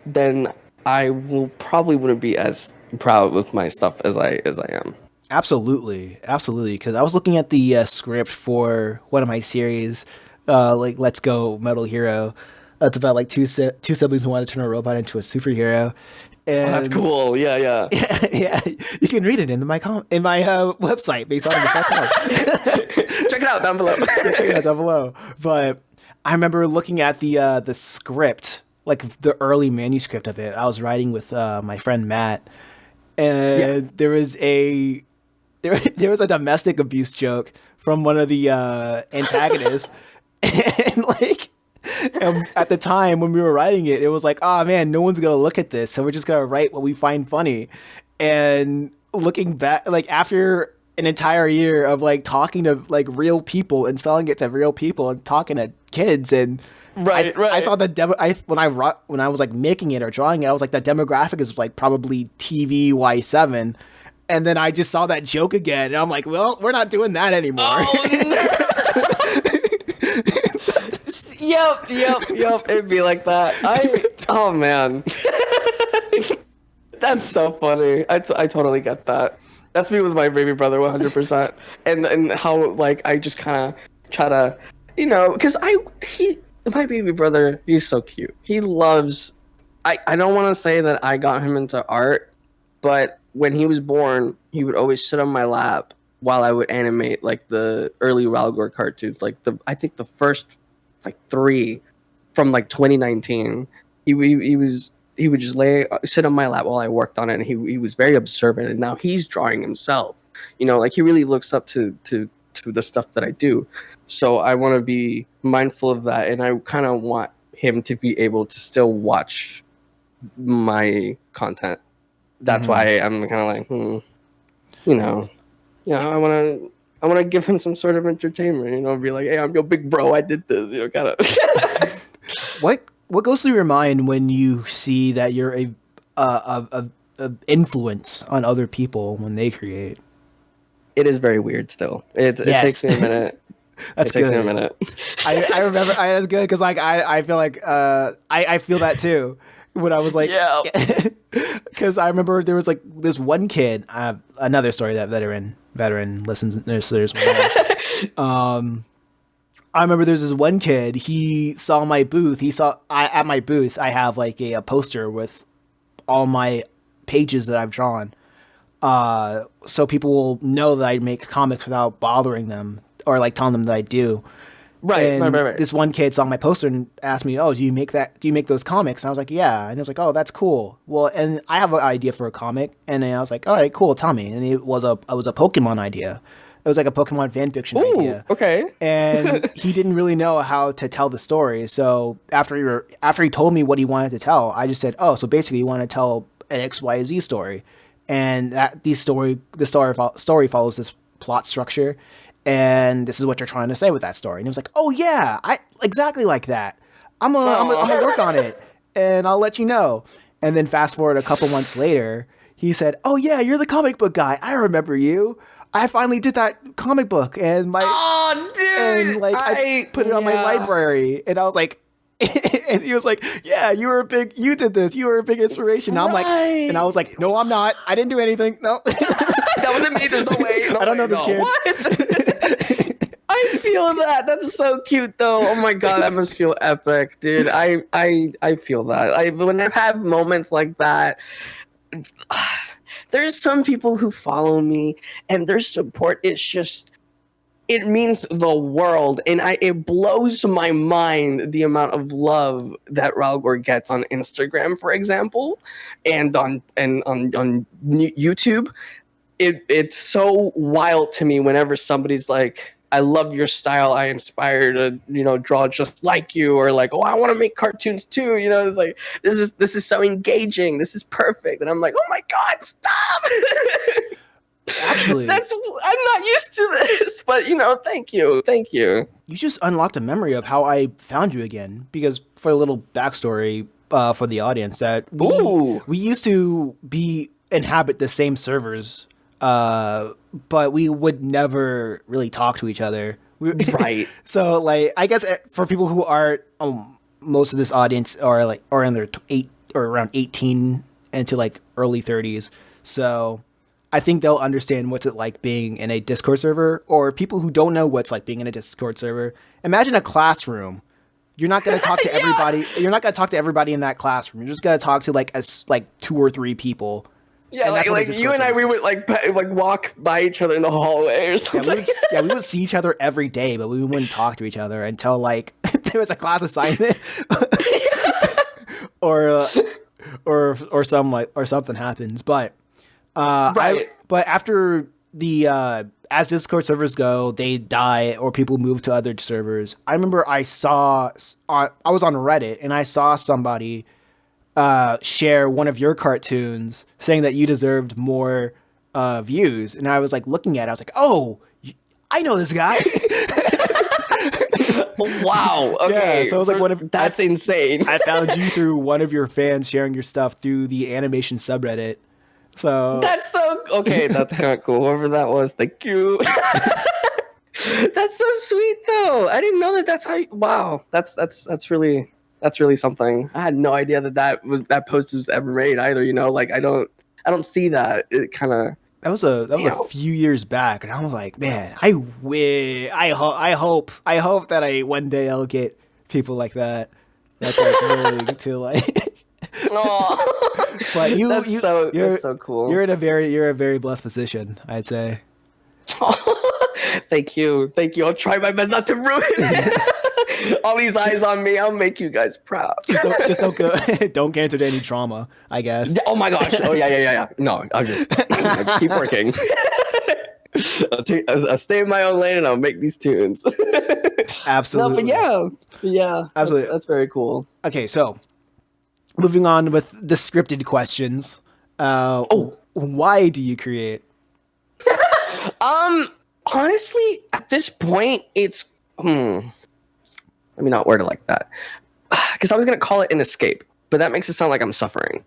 then I probably wouldn't be as proud with my stuff as I am. Absolutely. Because I was looking at the script for one of my series, like Let's Go Metal Hero. It's about like two siblings who want to turn a robot into a superhero. And that's cool. Yeah. Yeah. You can read it in my website, based on the Check it out down below. Check it out down below. But I remember looking at the script, like the early manuscript of it. I was writing with my friend Matt, and there was a domestic abuse joke from one of the antagonists, and like. And at the time when we were writing it, it was like, oh man, no one's gonna look at this, so we're just gonna write what we find funny. And looking back, like after an entire year of like talking to like real people and selling it to real people and talking to kids, and right. I saw the demo. When I was like making it or drawing it, I was like, the demographic is like probably TV Y7. And then I just saw that joke again, and I'm like, well, we're not doing that anymore. Oh, no. Yep. It'd be like that. Oh man, that's so funny. I totally get that. That's me with my baby brother, 100%. And how like I just kind of try to, because my baby brother, he's so cute. He loves. I don't want to say that I got him into art, but when he was born, he would always sit on my lap while I would animate like the early RALGOAR cartoons, like I think the first like 3 from like 2019. He would just sit on my lap while I worked on it, and he was very observant, and now he's drawing himself. Like he really looks up to the stuff that I do. So I want to be mindful of that, and I kind of want him to be able to still watch my content. That's why I'm kind of like, I want to give him some sort of entertainment, be like, hey, I'm your big bro. I did this, kind of. What goes through your mind when you see that you're a influence on other people when they create? It is very weird still. It takes me a minute. Takes me a minute. I remember that's good because like I feel like I feel that too when I was like, yeah. Because I remember there was like this one kid, another story that veteran listeners will know. I remember there's this one kid, he saw my booth. At my booth, I have like a poster with all my pages that I've drawn. So people will know that I make comics without bothering them or like telling them that I do. And Right. this one kid saw my poster and asked me, "Oh, do you make that? Do you make those comics?" And I was like, "Yeah." And he was like, "Oh, that's cool." Well, and I have an idea for a comic, and then I was like, "All right, cool, tell me." And it was a Pokemon idea. It was like a Pokemon fan fiction Ooh, idea. okay. And he didn't really know how to tell the story. So after he told me what he wanted to tell, I just said, "Oh, so basically you want to tell an XYZ story," and the story follows this plot structure, and this is what you're trying to say with that story. And he was like, "Oh yeah, I exactly like that. I'm gonna work on it, and I'll let you know." And then fast forward a couple months later, he said, "Oh yeah, you're the comic book guy. I remember you. I finally did that comic book, and Oh, dude. I put it on my library." And I was like, and he was like, "Yeah, you did this. You were a big inspiration." And I'm like, and I was like, "No, I'm not. I didn't do anything. No." That wasn't me. There's no way. I don't know this kid. What? I feel that. That's so cute, though. Oh my god, that must feel epic, dude. I feel that. When I have moments like that, there's some people who follow me, and their support is just. It means the world, and it blows my mind the amount of love that RALGOAR gets on Instagram, for example, and on YouTube. It's so wild to me whenever somebody's like, "I love your style. I inspire to draw just like you," or like, "Oh, I want to make cartoons too." It's like this is so engaging. This is perfect, and I'm like, "Oh my god, stop!" Actually, I'm not used to this, but thank you. you just unlocked a memory of how I found you again. Because for a little backstory for the audience, that we used to inhabit the same servers, but we would never really talk to each other. Right. So, like, I guess for people who are most of this audience are in their around 18 into like early 30s, so I think they'll understand what's it like being in a Discord server, or people who don't know what's like being in a Discord server. Imagine a classroom. You're not going to talk to everybody. You're not going to talk to everybody in that classroom. You're just going to talk to like 2 or 3 people. Yeah, like you and I, we would like walk by each other in the hallway or something. We would see each other every day, but we wouldn't talk to each other until like there was a class assignment, or something happens. But right. But after the as Discord servers go, they die or people move to other servers. I remember I was on Reddit and I saw somebody share one of your cartoons saying that you deserved more views, and I was like looking at it, I was like, "Oh, I know this guy." Wow. Okay. Yeah, so I was like, that's insane. I found you through one of your fans sharing your stuff through the animation subreddit. So that's so okay. That's kind of cool. Whoever that was, thank you. That's so sweet, though. I didn't know that. That's how. Wow. That's really something. I had no idea that post was ever made either. Like I don't see that. It kind of. That was a few years back, and I was like, man, I hope that one day I'll get people like that. That's like willing to like. But that's so cool. You're a very blessed position, I'd say. Thank you. I'll try my best not to ruin it. All these eyes on me. I'll make you guys proud. Just don't go. Don't get into any trauma, I guess. Oh my gosh. Oh yeah. No, I'll just keep working. I'll stay in my own lane and I'll make these tunes. Absolutely. No, but yeah. Absolutely. That's very cool. Okay, so moving on with the scripted questions. Why do you create? Honestly, at this point, it's let me not word it like that, because I was gonna call it an escape, but that makes it sound like I'm suffering.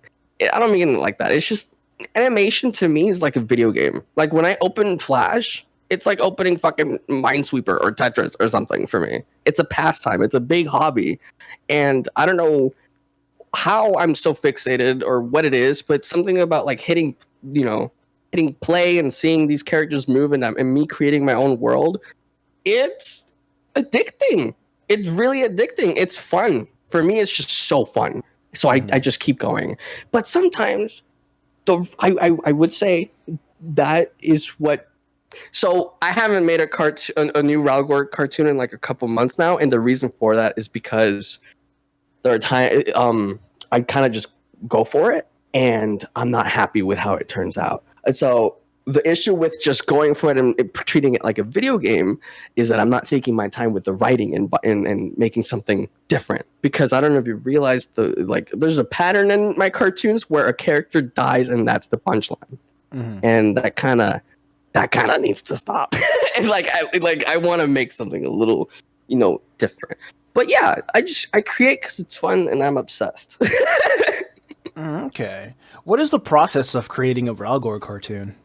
I don't mean it like that. It's just animation to me is like a video game. Like when I open Flash, it's like opening fucking Minesweeper or Tetris or something for me. It's a pastime. It's a big hobby, and I don't know how I'm so fixated or what it is, but something about like hitting play and seeing these characters move and me creating my own world, it's addicting. It's really addicting. It's fun. For me, it's just so fun. So I just keep going. But sometimes, I would say that is what So I haven't made a new RALGOAR cartoon in like a couple months now, and the reason for that is because there are I kind of just go for it, and I'm not happy with how it turns out. And so the issue with just going for it and treating it like a video game is that I'm not taking my time with the writing and making something different. Because I don't know if you realize there's a pattern in my cartoons where a character dies and that's the punchline, and that kind of needs to stop. And I want to make something a little different. But yeah, I create because it's fun and I'm obsessed. Okay. What is the process of creating a RALGOAR cartoon?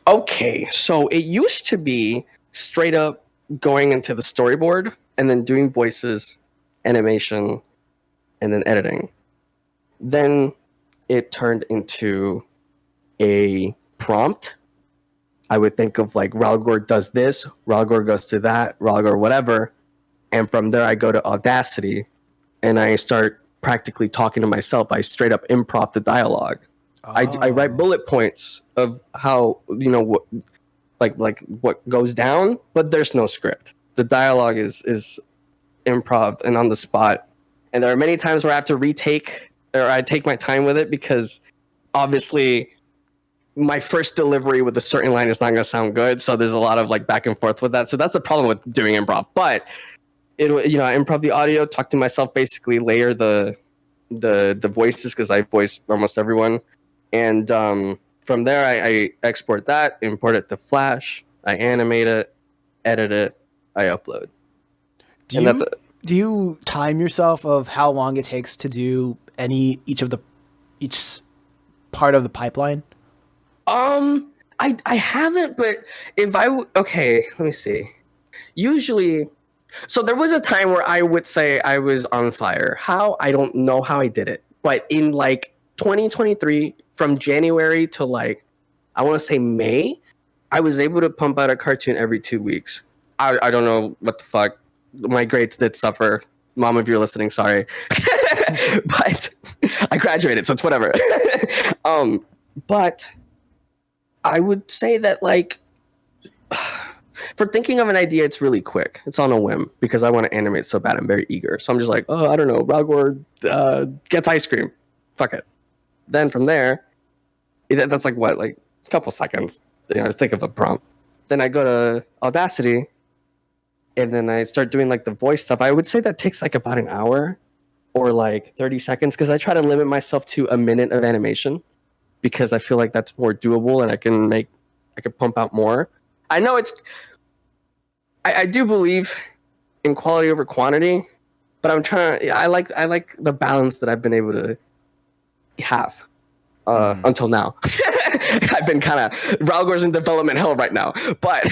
Okay, so it used to be straight up going into the storyboard and then doing voices, animation, and then editing. Then it turned into a prompt. I would think of like RALGOAR does this, RALGOAR goes to that, RALGOAR whatever. And from there I go to Audacity and I start practically talking to myself. I straight up improv the dialogue. I write bullet points of how what what goes down, but there's no script. The dialogue is improv and on the spot. And there are many times where I have to retake, or I take my time with it, because obviously my first delivery with a certain line is not going to sound good. So there's a lot of like back and forth with that. So that's the problem with doing improv. But I improv the audio, talk to myself, basically layer the voices, because I voice almost everyone. And from there, I export that, import it to Flash, I animate it, edit it, I upload. Do you time yourself of how long it takes to do each part of the pipeline? I haven't, but okay, let me see. Usually, so there was a time where I would say I was on fire. How? I don't know how I did it, but in like 2023, from January to like, I want to say May, I was able to pump out a cartoon every 2 weeks. I don't know what the fuck. My grades did suffer. Mom, if you're listening, sorry. But I graduated, so it's whatever. But I would say that like, for thinking of an idea, it's really quick. It's on a whim because I want to animate so bad. I'm very eager. So I'm just like, I don't know. RALGOAR gets ice cream. Fuck it. Then from there, that's like what, like a couple seconds. Think of a prompt. Then I go to Audacity, and then I start doing like the voice stuff. I would say that takes like about an hour or like 30 seconds, because I try to limit myself to a minute of animation, because I feel like that's more doable and I can pump out more. I know I do believe in quality over quantity, but I like the balance that I've been able to have until now. I've been kind of, RALGOAR's in development hell right now, but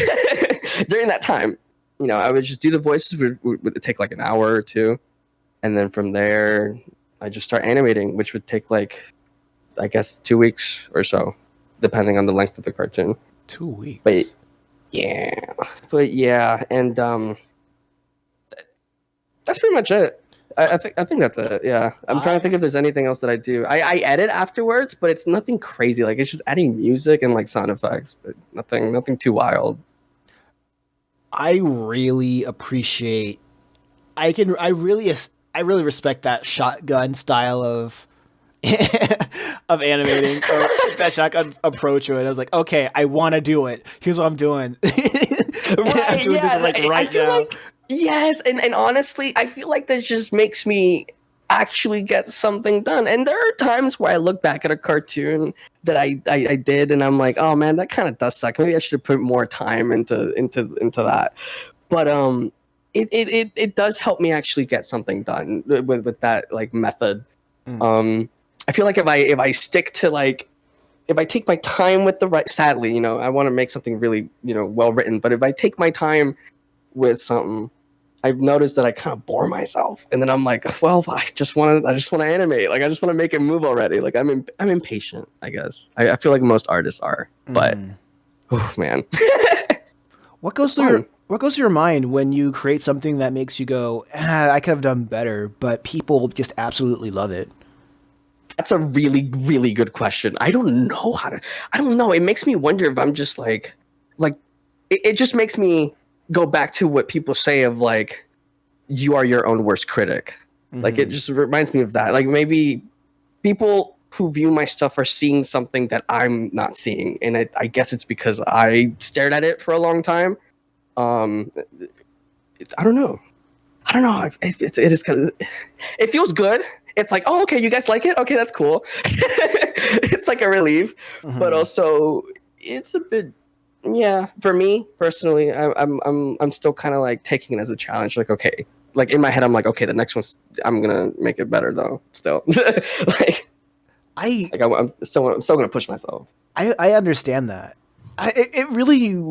during that time, I would just do the voices. Would take like an hour or two, and then from there I just start animating, which would take like, I guess, 2 weeks or so, depending on the length of the cartoon. 2 weeks. But yeah, and that's pretty much it. I think that's it. Yeah, I'm trying to think if there's anything else that I do. I edit afterwards, but it's nothing crazy. Like, it's just adding music and like sound effects, but nothing too wild. I really appreciate. I really respect that shotgun style of of animating, or that shotgun approach to it. I was like, okay, I want to do it. Here's what I'm doing. Right, I'm doing this like right now. Like, yes, and honestly, I feel like that just makes me actually get something done. And there are times where I look back at a cartoon that I did, and I'm like, oh man, that kind of does suck. Maybe I should put more time into that. But it does help me actually get something done with that like method. I feel like if I stick to like, if I take my time with the right, sadly, I want to make something really, well written, but if I take my time with something, I've noticed that I kind of bore myself, and then I'm like, well, I just want to animate. Like, I just want to make it move already. Like, I'm impatient, I guess. I feel like most artists are, but oh man. What goes through your mind when you create something that makes you go, I could have done better, but people just absolutely love it? That's a really, really good question. I don't know. It makes me wonder if I'm just like it just makes me go back to what people say of like, you are your own worst critic. Like, it just reminds me of that. Like, maybe people who view my stuff are seeing something that I'm not seeing, and I guess it's because I stared at it for a long time. I don't know. It is kind of. It feels good. It's like, oh, okay, you guys like it? Okay, that's cool. It's like a relief, but also it's a bit. Yeah, for me personally, I'm still kind of like taking it as a challenge. Like, okay, like in my head, I'm like, okay, the next one's I'm gonna make it better though. Still, like I'm still gonna push myself. I understand that. It really,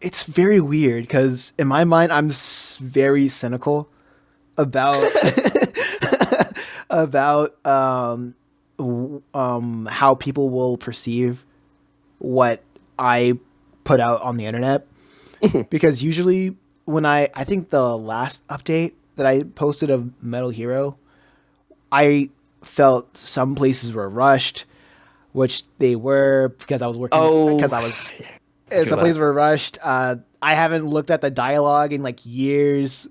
it's very weird because in my mind I'm very cynical about about how people will perceive what I put out on the internet, because usually when I think the last update that I posted of Metal Hero, I felt some places were rushed, which they were because I was working. Because I was, some places were rushed. I haven't looked at the dialogue in like years.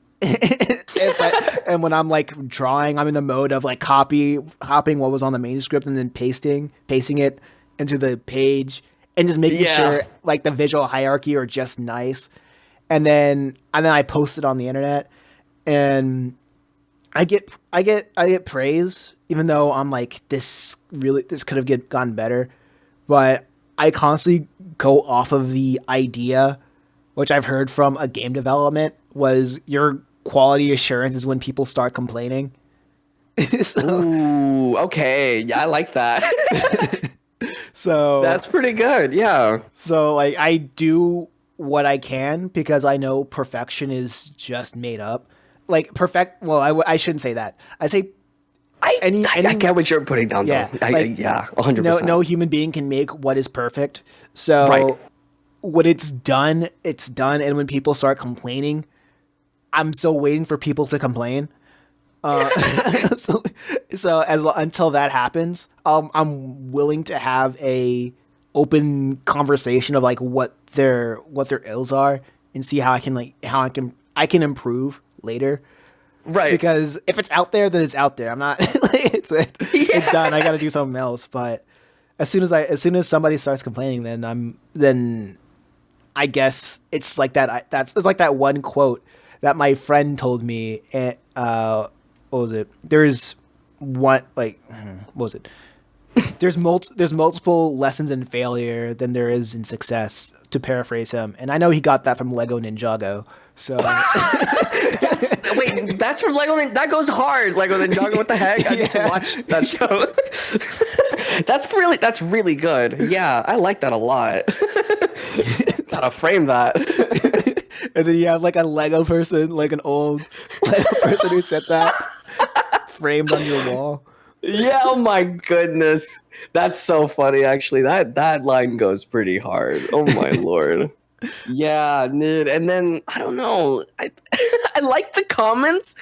And when I'm like drawing, I'm in the mode of like copying what was on the manuscript and then pasting it into the page and just making sure like the visual hierarchy are just nice. And then I post it on the internet, and I get praise, even though I'm like, this could have gotten better. But I constantly go off of the idea, which I've heard from a game development, was your quality assurance is when people start complaining. Ooh, okay. Yeah, I like that. So that's pretty good. Yeah. So like, I do what I can because I know perfection is just made up. Like well, I shouldn't say that. I say I get what you're putting down. Yeah, though. 100%. No human being can make what is perfect. So when it's done, it's done. And when people start complaining, I'm still waiting for people to complain. Until that happens, I'm willing to have a open conversation of like what their ills are and see how I can improve later. Right. Because if it's out there, then it's out there. I'm not like, it's done. I got to do something else. But as soon as somebody starts complaining, then I guess it's like that. It's like that one quote that my friend told me. What was it? There's one, like, what was it? There's multiple lessons in failure than there is in success, to paraphrase him. And I know he got that from Lego Ninjago. So that's from Lego. That goes hard. Lego Ninjago. What the heck? I need to watch that show. That's really good. Yeah, I like that a lot. Gotta frame that. And then you have like a Lego person, like an old Lego person who said that framed on your wall. Yeah, oh my goodness. That's so funny, actually. That line goes pretty hard. Oh my lord. Yeah, dude. And then I don't know. I like the comments.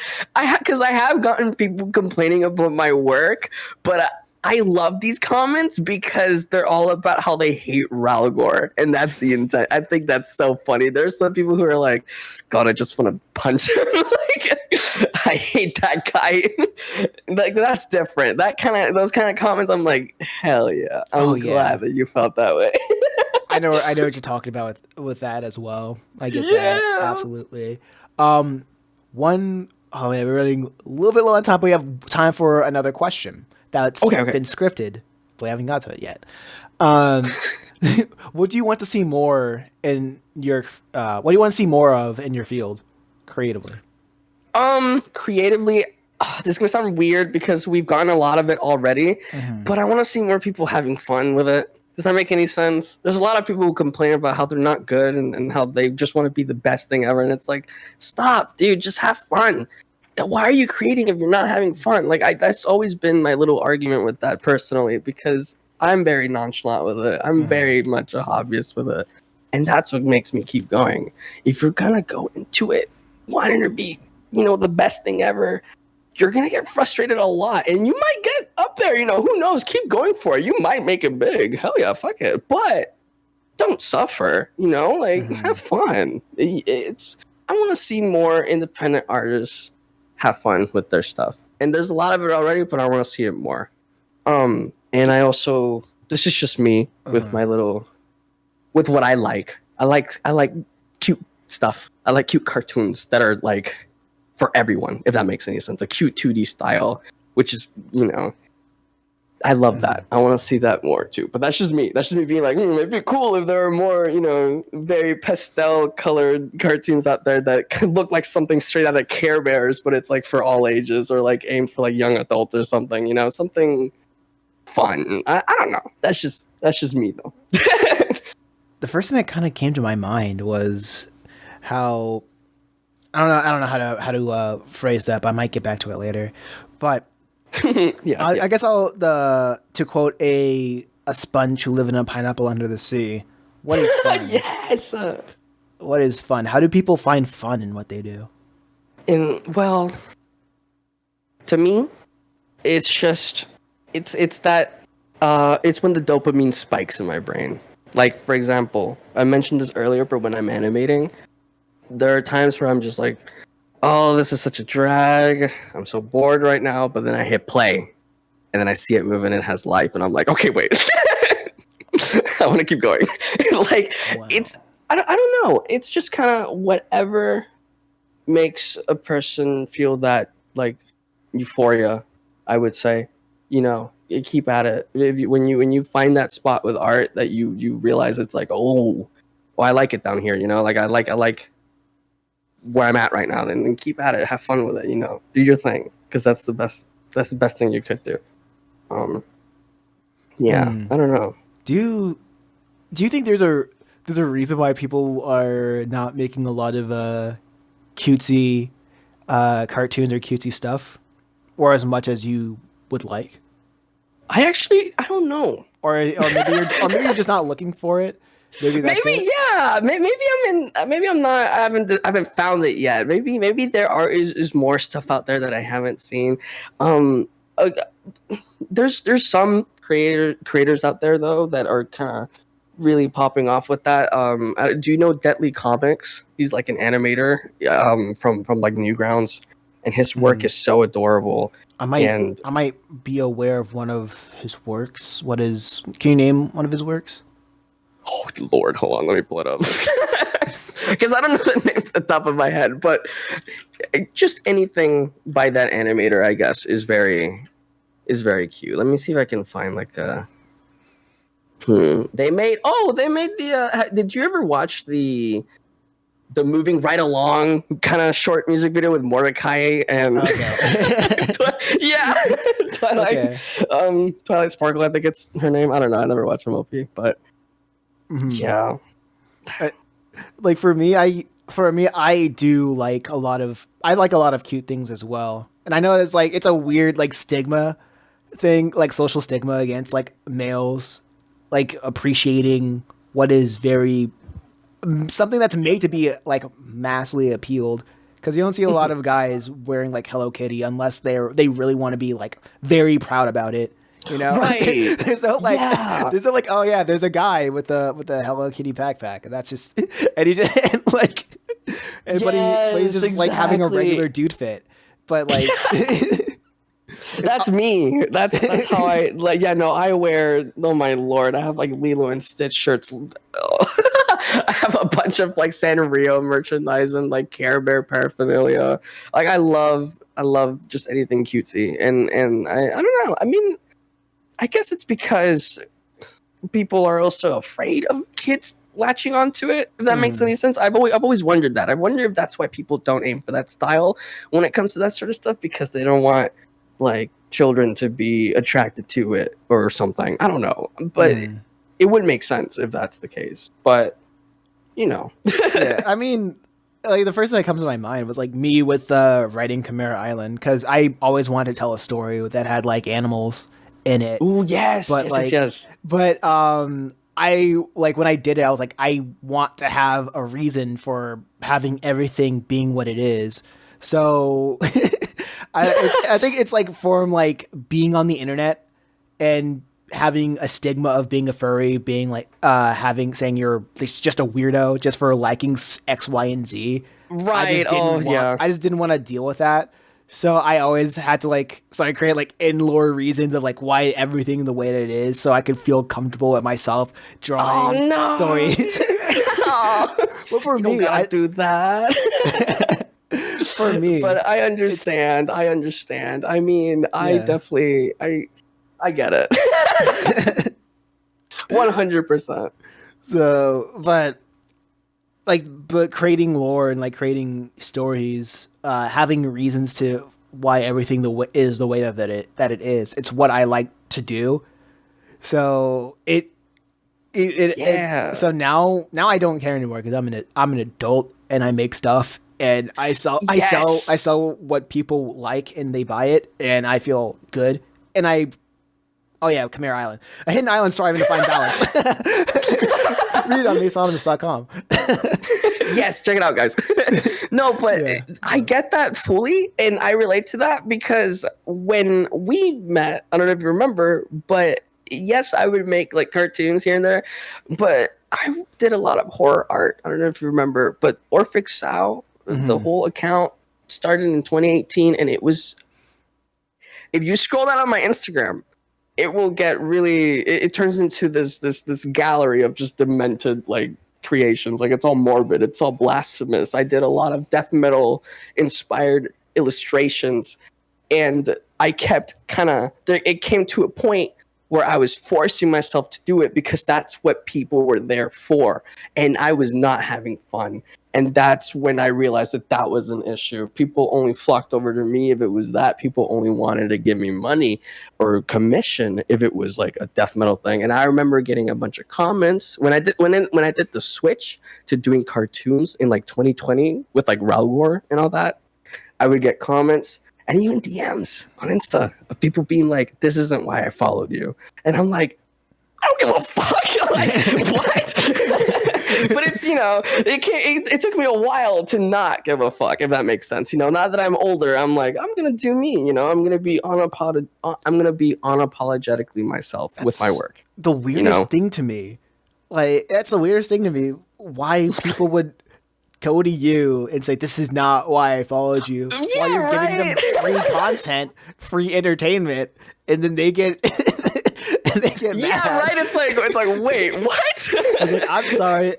Because I have gotten people complaining about my work, but I love these comments because they're all about how they hate RALGOAR, and that's the intent. I think that's so funny. There's some people who are like, God, I just want to punch him. Like, I hate that guy. Like, that's different. Those kind of comments, I'm like, hell yeah. I'm glad that you felt that way. I know what you're talking about with that as well. I get that. Absolutely. Oh man, we're running a little bit low on time, but we have time for another question that's been scripted, but we haven't got to it yet. What do you want to see more in your what do you want to see more of in your field creatively? Creatively, this is gonna sound weird because we've gotten a lot of it already, but I want to see more people having fun with it. Does that make any sense? There's a lot of people who complain about how they're not good and how they just want to be the best thing ever. And it's like, stop, dude, just have fun. Why are you creating if you're not having fun? Like, that's always been my little argument with that personally, because I'm very nonchalant with it. I'm very much a hobbyist with it. And that's what makes me keep going. If you're going to go into it wanting to be, the best thing ever, you're going to get frustrated a lot. And you might get up there, who knows? Keep going for it. You might make it big. Hell yeah, fuck it. But don't suffer, you know, like have fun. I want to see more independent artists have fun with their stuff, and there's a lot of it already, but I want to see it more. And I also, this is just me with my little, with what I like. I like cute stuff. I like cute cartoons that are like for everyone, if that makes any sense. A cute 2D style, which is, you know, I love that. I want to see that more too. But that's just me. That's just me being like, it'd be cool if there were more, you know, very pastel colored cartoons out there that could look like something straight out of Care Bears, but it's like for all ages, or like aimed for like young adults or something, you know, something fun. I don't know. That's just me though. The first thing that kind of came to my mind was how I don't know how to phrase that, but I might get back to it later. But I guess to quote a sponge who live in a pineapple under the sea. What is fun? Yes. What is fun? How do people find fun in what they do? Well, to me, it's just it's that it's when the dopamine spikes in my brain. Like, for example, I mentioned this earlier, but when I'm animating, there are times where I'm just like, oh, this is such a drag. I'm so bored right now. But then I hit play, and then I see it move, and it has life, and I'm like, okay, wait. I want to keep going. Like, wow. I don't know. It's just kind of whatever makes a person feel that, like, euphoria, I would say. You know, you keep at it. When you find that spot with art that you realize it's like, oh, well, I like it down here. You know, like I like where I'm at right now. Then keep at it. Have fun with it. You know, do your thing, because that's the best. That's the best thing you could do. Yeah, I don't know. Do you think there's a reason why people are not making a lot of cutesy cartoons or cutesy stuff, or as much as you would like? I don't know. Or maybe you're just not looking for it. Maybe yeah. Maybe I'm not. I haven't found it yet. Maybe there is more stuff out there that I haven't seen. There's some creators out there though that are kind of really popping off with that. Do you know Deadly Comics? He's like an animator from like Newgrounds, and his work is so adorable. I might be aware of one of his works. Can you name one of his works? Oh Lord, hold on, let me pull it up. Because I don't know the names at the top of my head, but just anything by that animator, I guess, is very cute. Let me see if I can find like a. They made the. Did you ever watch the Moving Right Along kind of short music video with Mordecai and Twilight? Okay. Twilight Sparkle, I think it's her name. I don't know. I never watched MLP, but yeah. Like for me, I do like a lot of cute things as well. And I know it's a weird like stigma thing, like social stigma against like males, like appreciating what is very something that's made to be like massively appealed, because you don't see a lot of guys wearing like Hello Kitty unless they really want to be like very proud about it, you know. Right. there's no like oh yeah, there's a guy with a Hello Kitty backpack, and that's just and he just but he's just like having a regular dude fit, but like that's me. That's how I like. Yeah, no, I wear. Oh my Lord, I have like Lilo and Stitch shirts. I have a bunch of like Sanrio merchandise and like Care Bear paraphernalia. Like I love just anything cutesy, and I don't know. I mean, I guess it's because people are also afraid of kids latching onto it. If that makes any sense. I've always wondered that. I wonder if that's why people don't aim for that style when it comes to that sort of stuff, because they don't want like children to be attracted to it or something. I don't know, but it would make sense if that's the case. But you know, yeah. I mean, like the first thing that comes to my mind was like me with writing Chimera Island, because I always wanted to tell a story that had like animals in it. Oh yes, but yes. But I like when I did it, I was like, I want to have a reason for having everything being what it is. So I think it's like from like being on the internet and having a stigma of being a furry, being like saying you're just a weirdo just for liking X, Y, and Z. Right. Yeah. I just didn't want to deal with that. So I always had to I create like in-lore reasons of like why everything the way that it is, so I could feel comfortable with myself drawing stories. Oh, But for me, I do that. For me, but I understand. I mean, I definitely, I get it. 100%. So, but creating lore and like creating stories, having reasons to why everything is the way that it is. It's what I like to do. So so now I don't care anymore because I'm an adult and I make stuff and I sell what people like and they buy it and I feel good and oh yeah, Chimera Island. A hidden island striving to find balance. Read it on masonymous.com. Yes, check it out, guys. No, but I get that fully, and I relate to that because when we met, I don't know if you remember, but yes, I would make like cartoons here and there, but I did a lot of horror art. I don't know if you remember, but Orphic Sao, the whole account started in 2018, and it was, if you scroll down on my Instagram, it will get really, it turns into this gallery of just demented like creations. Like it's all morbid, it's all blasphemous. I did a lot of death metal inspired illustrations, and I kept it came to a point where I was forcing myself to do it because that's what people were there for, and I was not having fun. And that's when I realized that was an issue. People only flocked over to me if it was that. People only wanted to give me money or commission if it was like a death metal thing. And I remember getting a bunch of comments when I did the switch to doing cartoons in like 2020 with like RALGOAR and all that. I would get comments and even DMs on Insta of people being like, "This isn't why I followed you," and I'm like, I don't give a fuck. Like, what? But it's, it took me a while to not give a fuck, if that makes sense. Now that I'm older, I'm like, I'm gonna do me. I'm gonna be unapologetically myself with my work. The weirdest thing to me, that's the weirdest thing to me. Why people would go to you and say this is not why I followed you, while you're giving them free content, free entertainment, and then they get. They get mad. Yeah, right. It's like, wait, what?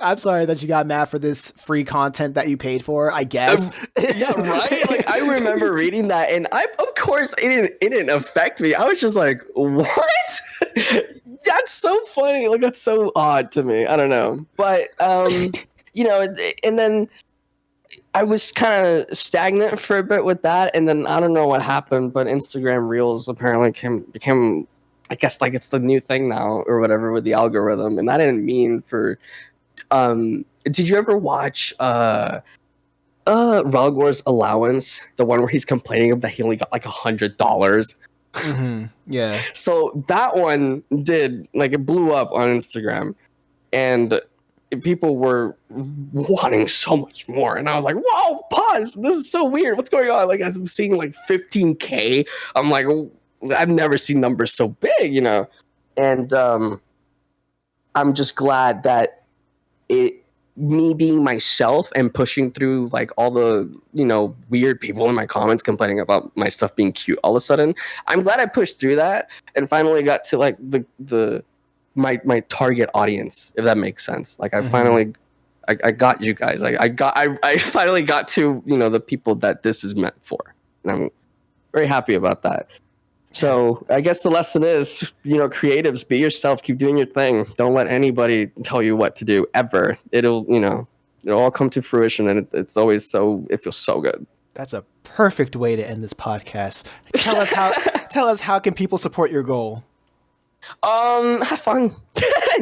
I'm sorry that you got mad for this free content that you paid for, I guess. Yeah, right. Like I remember reading that, and of course it didn't affect me. I was just like, what? That's so funny. Like that's so odd to me. I don't know, but and then I was kind of stagnant for a bit with that, and then I don't know what happened, but Instagram Reels apparently became. I guess like it's the new thing now or whatever with the algorithm, and that didn't mean for. Did you ever watch RALGOAR's Allowance, the one where he's complaining that he only got like $100? Mm-hmm. Yeah. So that one it blew up on Instagram, and people were wanting so much more, and I was like, "Whoa, pause! This is so weird. What's going on?" Like I'm seeing like 15K. I'm like. I've never seen numbers so big, and I'm just glad that me being myself and pushing through like all the, weird people in my comments complaining about my stuff being cute all of a sudden. I'm glad I pushed through that and finally got to like my target audience, if that makes sense. Like I finally, I got you guys. I finally got to, the people that this is meant for. And I'm very happy about that. So I guess the lesson is, creatives, be yourself, keep doing your thing. Don't let anybody tell you what to do ever. It'll all come to fruition, and it's always it feels so good. That's a perfect way to end this podcast. Tell us how can people support your goal? Have fun.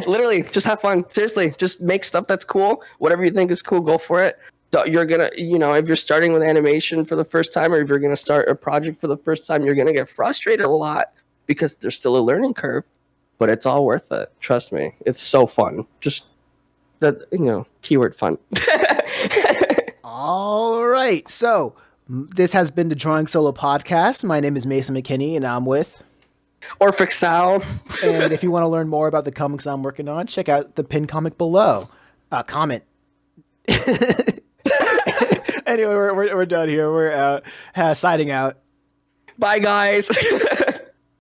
Literally, just have fun. Seriously, just make stuff that's cool. Whatever you think is cool, go for it. You're gonna, if you're starting with animation for the first time, or if you're gonna start a project for the first time, you're gonna get frustrated a lot because there's still a learning curve, but it's all worth it. Trust me, it's so fun. Just that, keyword fun. All right, so this has been the Drawing Solo podcast. My name is Mason McKinney, and I'm with Orphic Sal. And if you want to learn more about the comics I'm working on, check out the pinned comic below. Comment. Anyway, we're done here. We're out. Signing out. Bye, guys.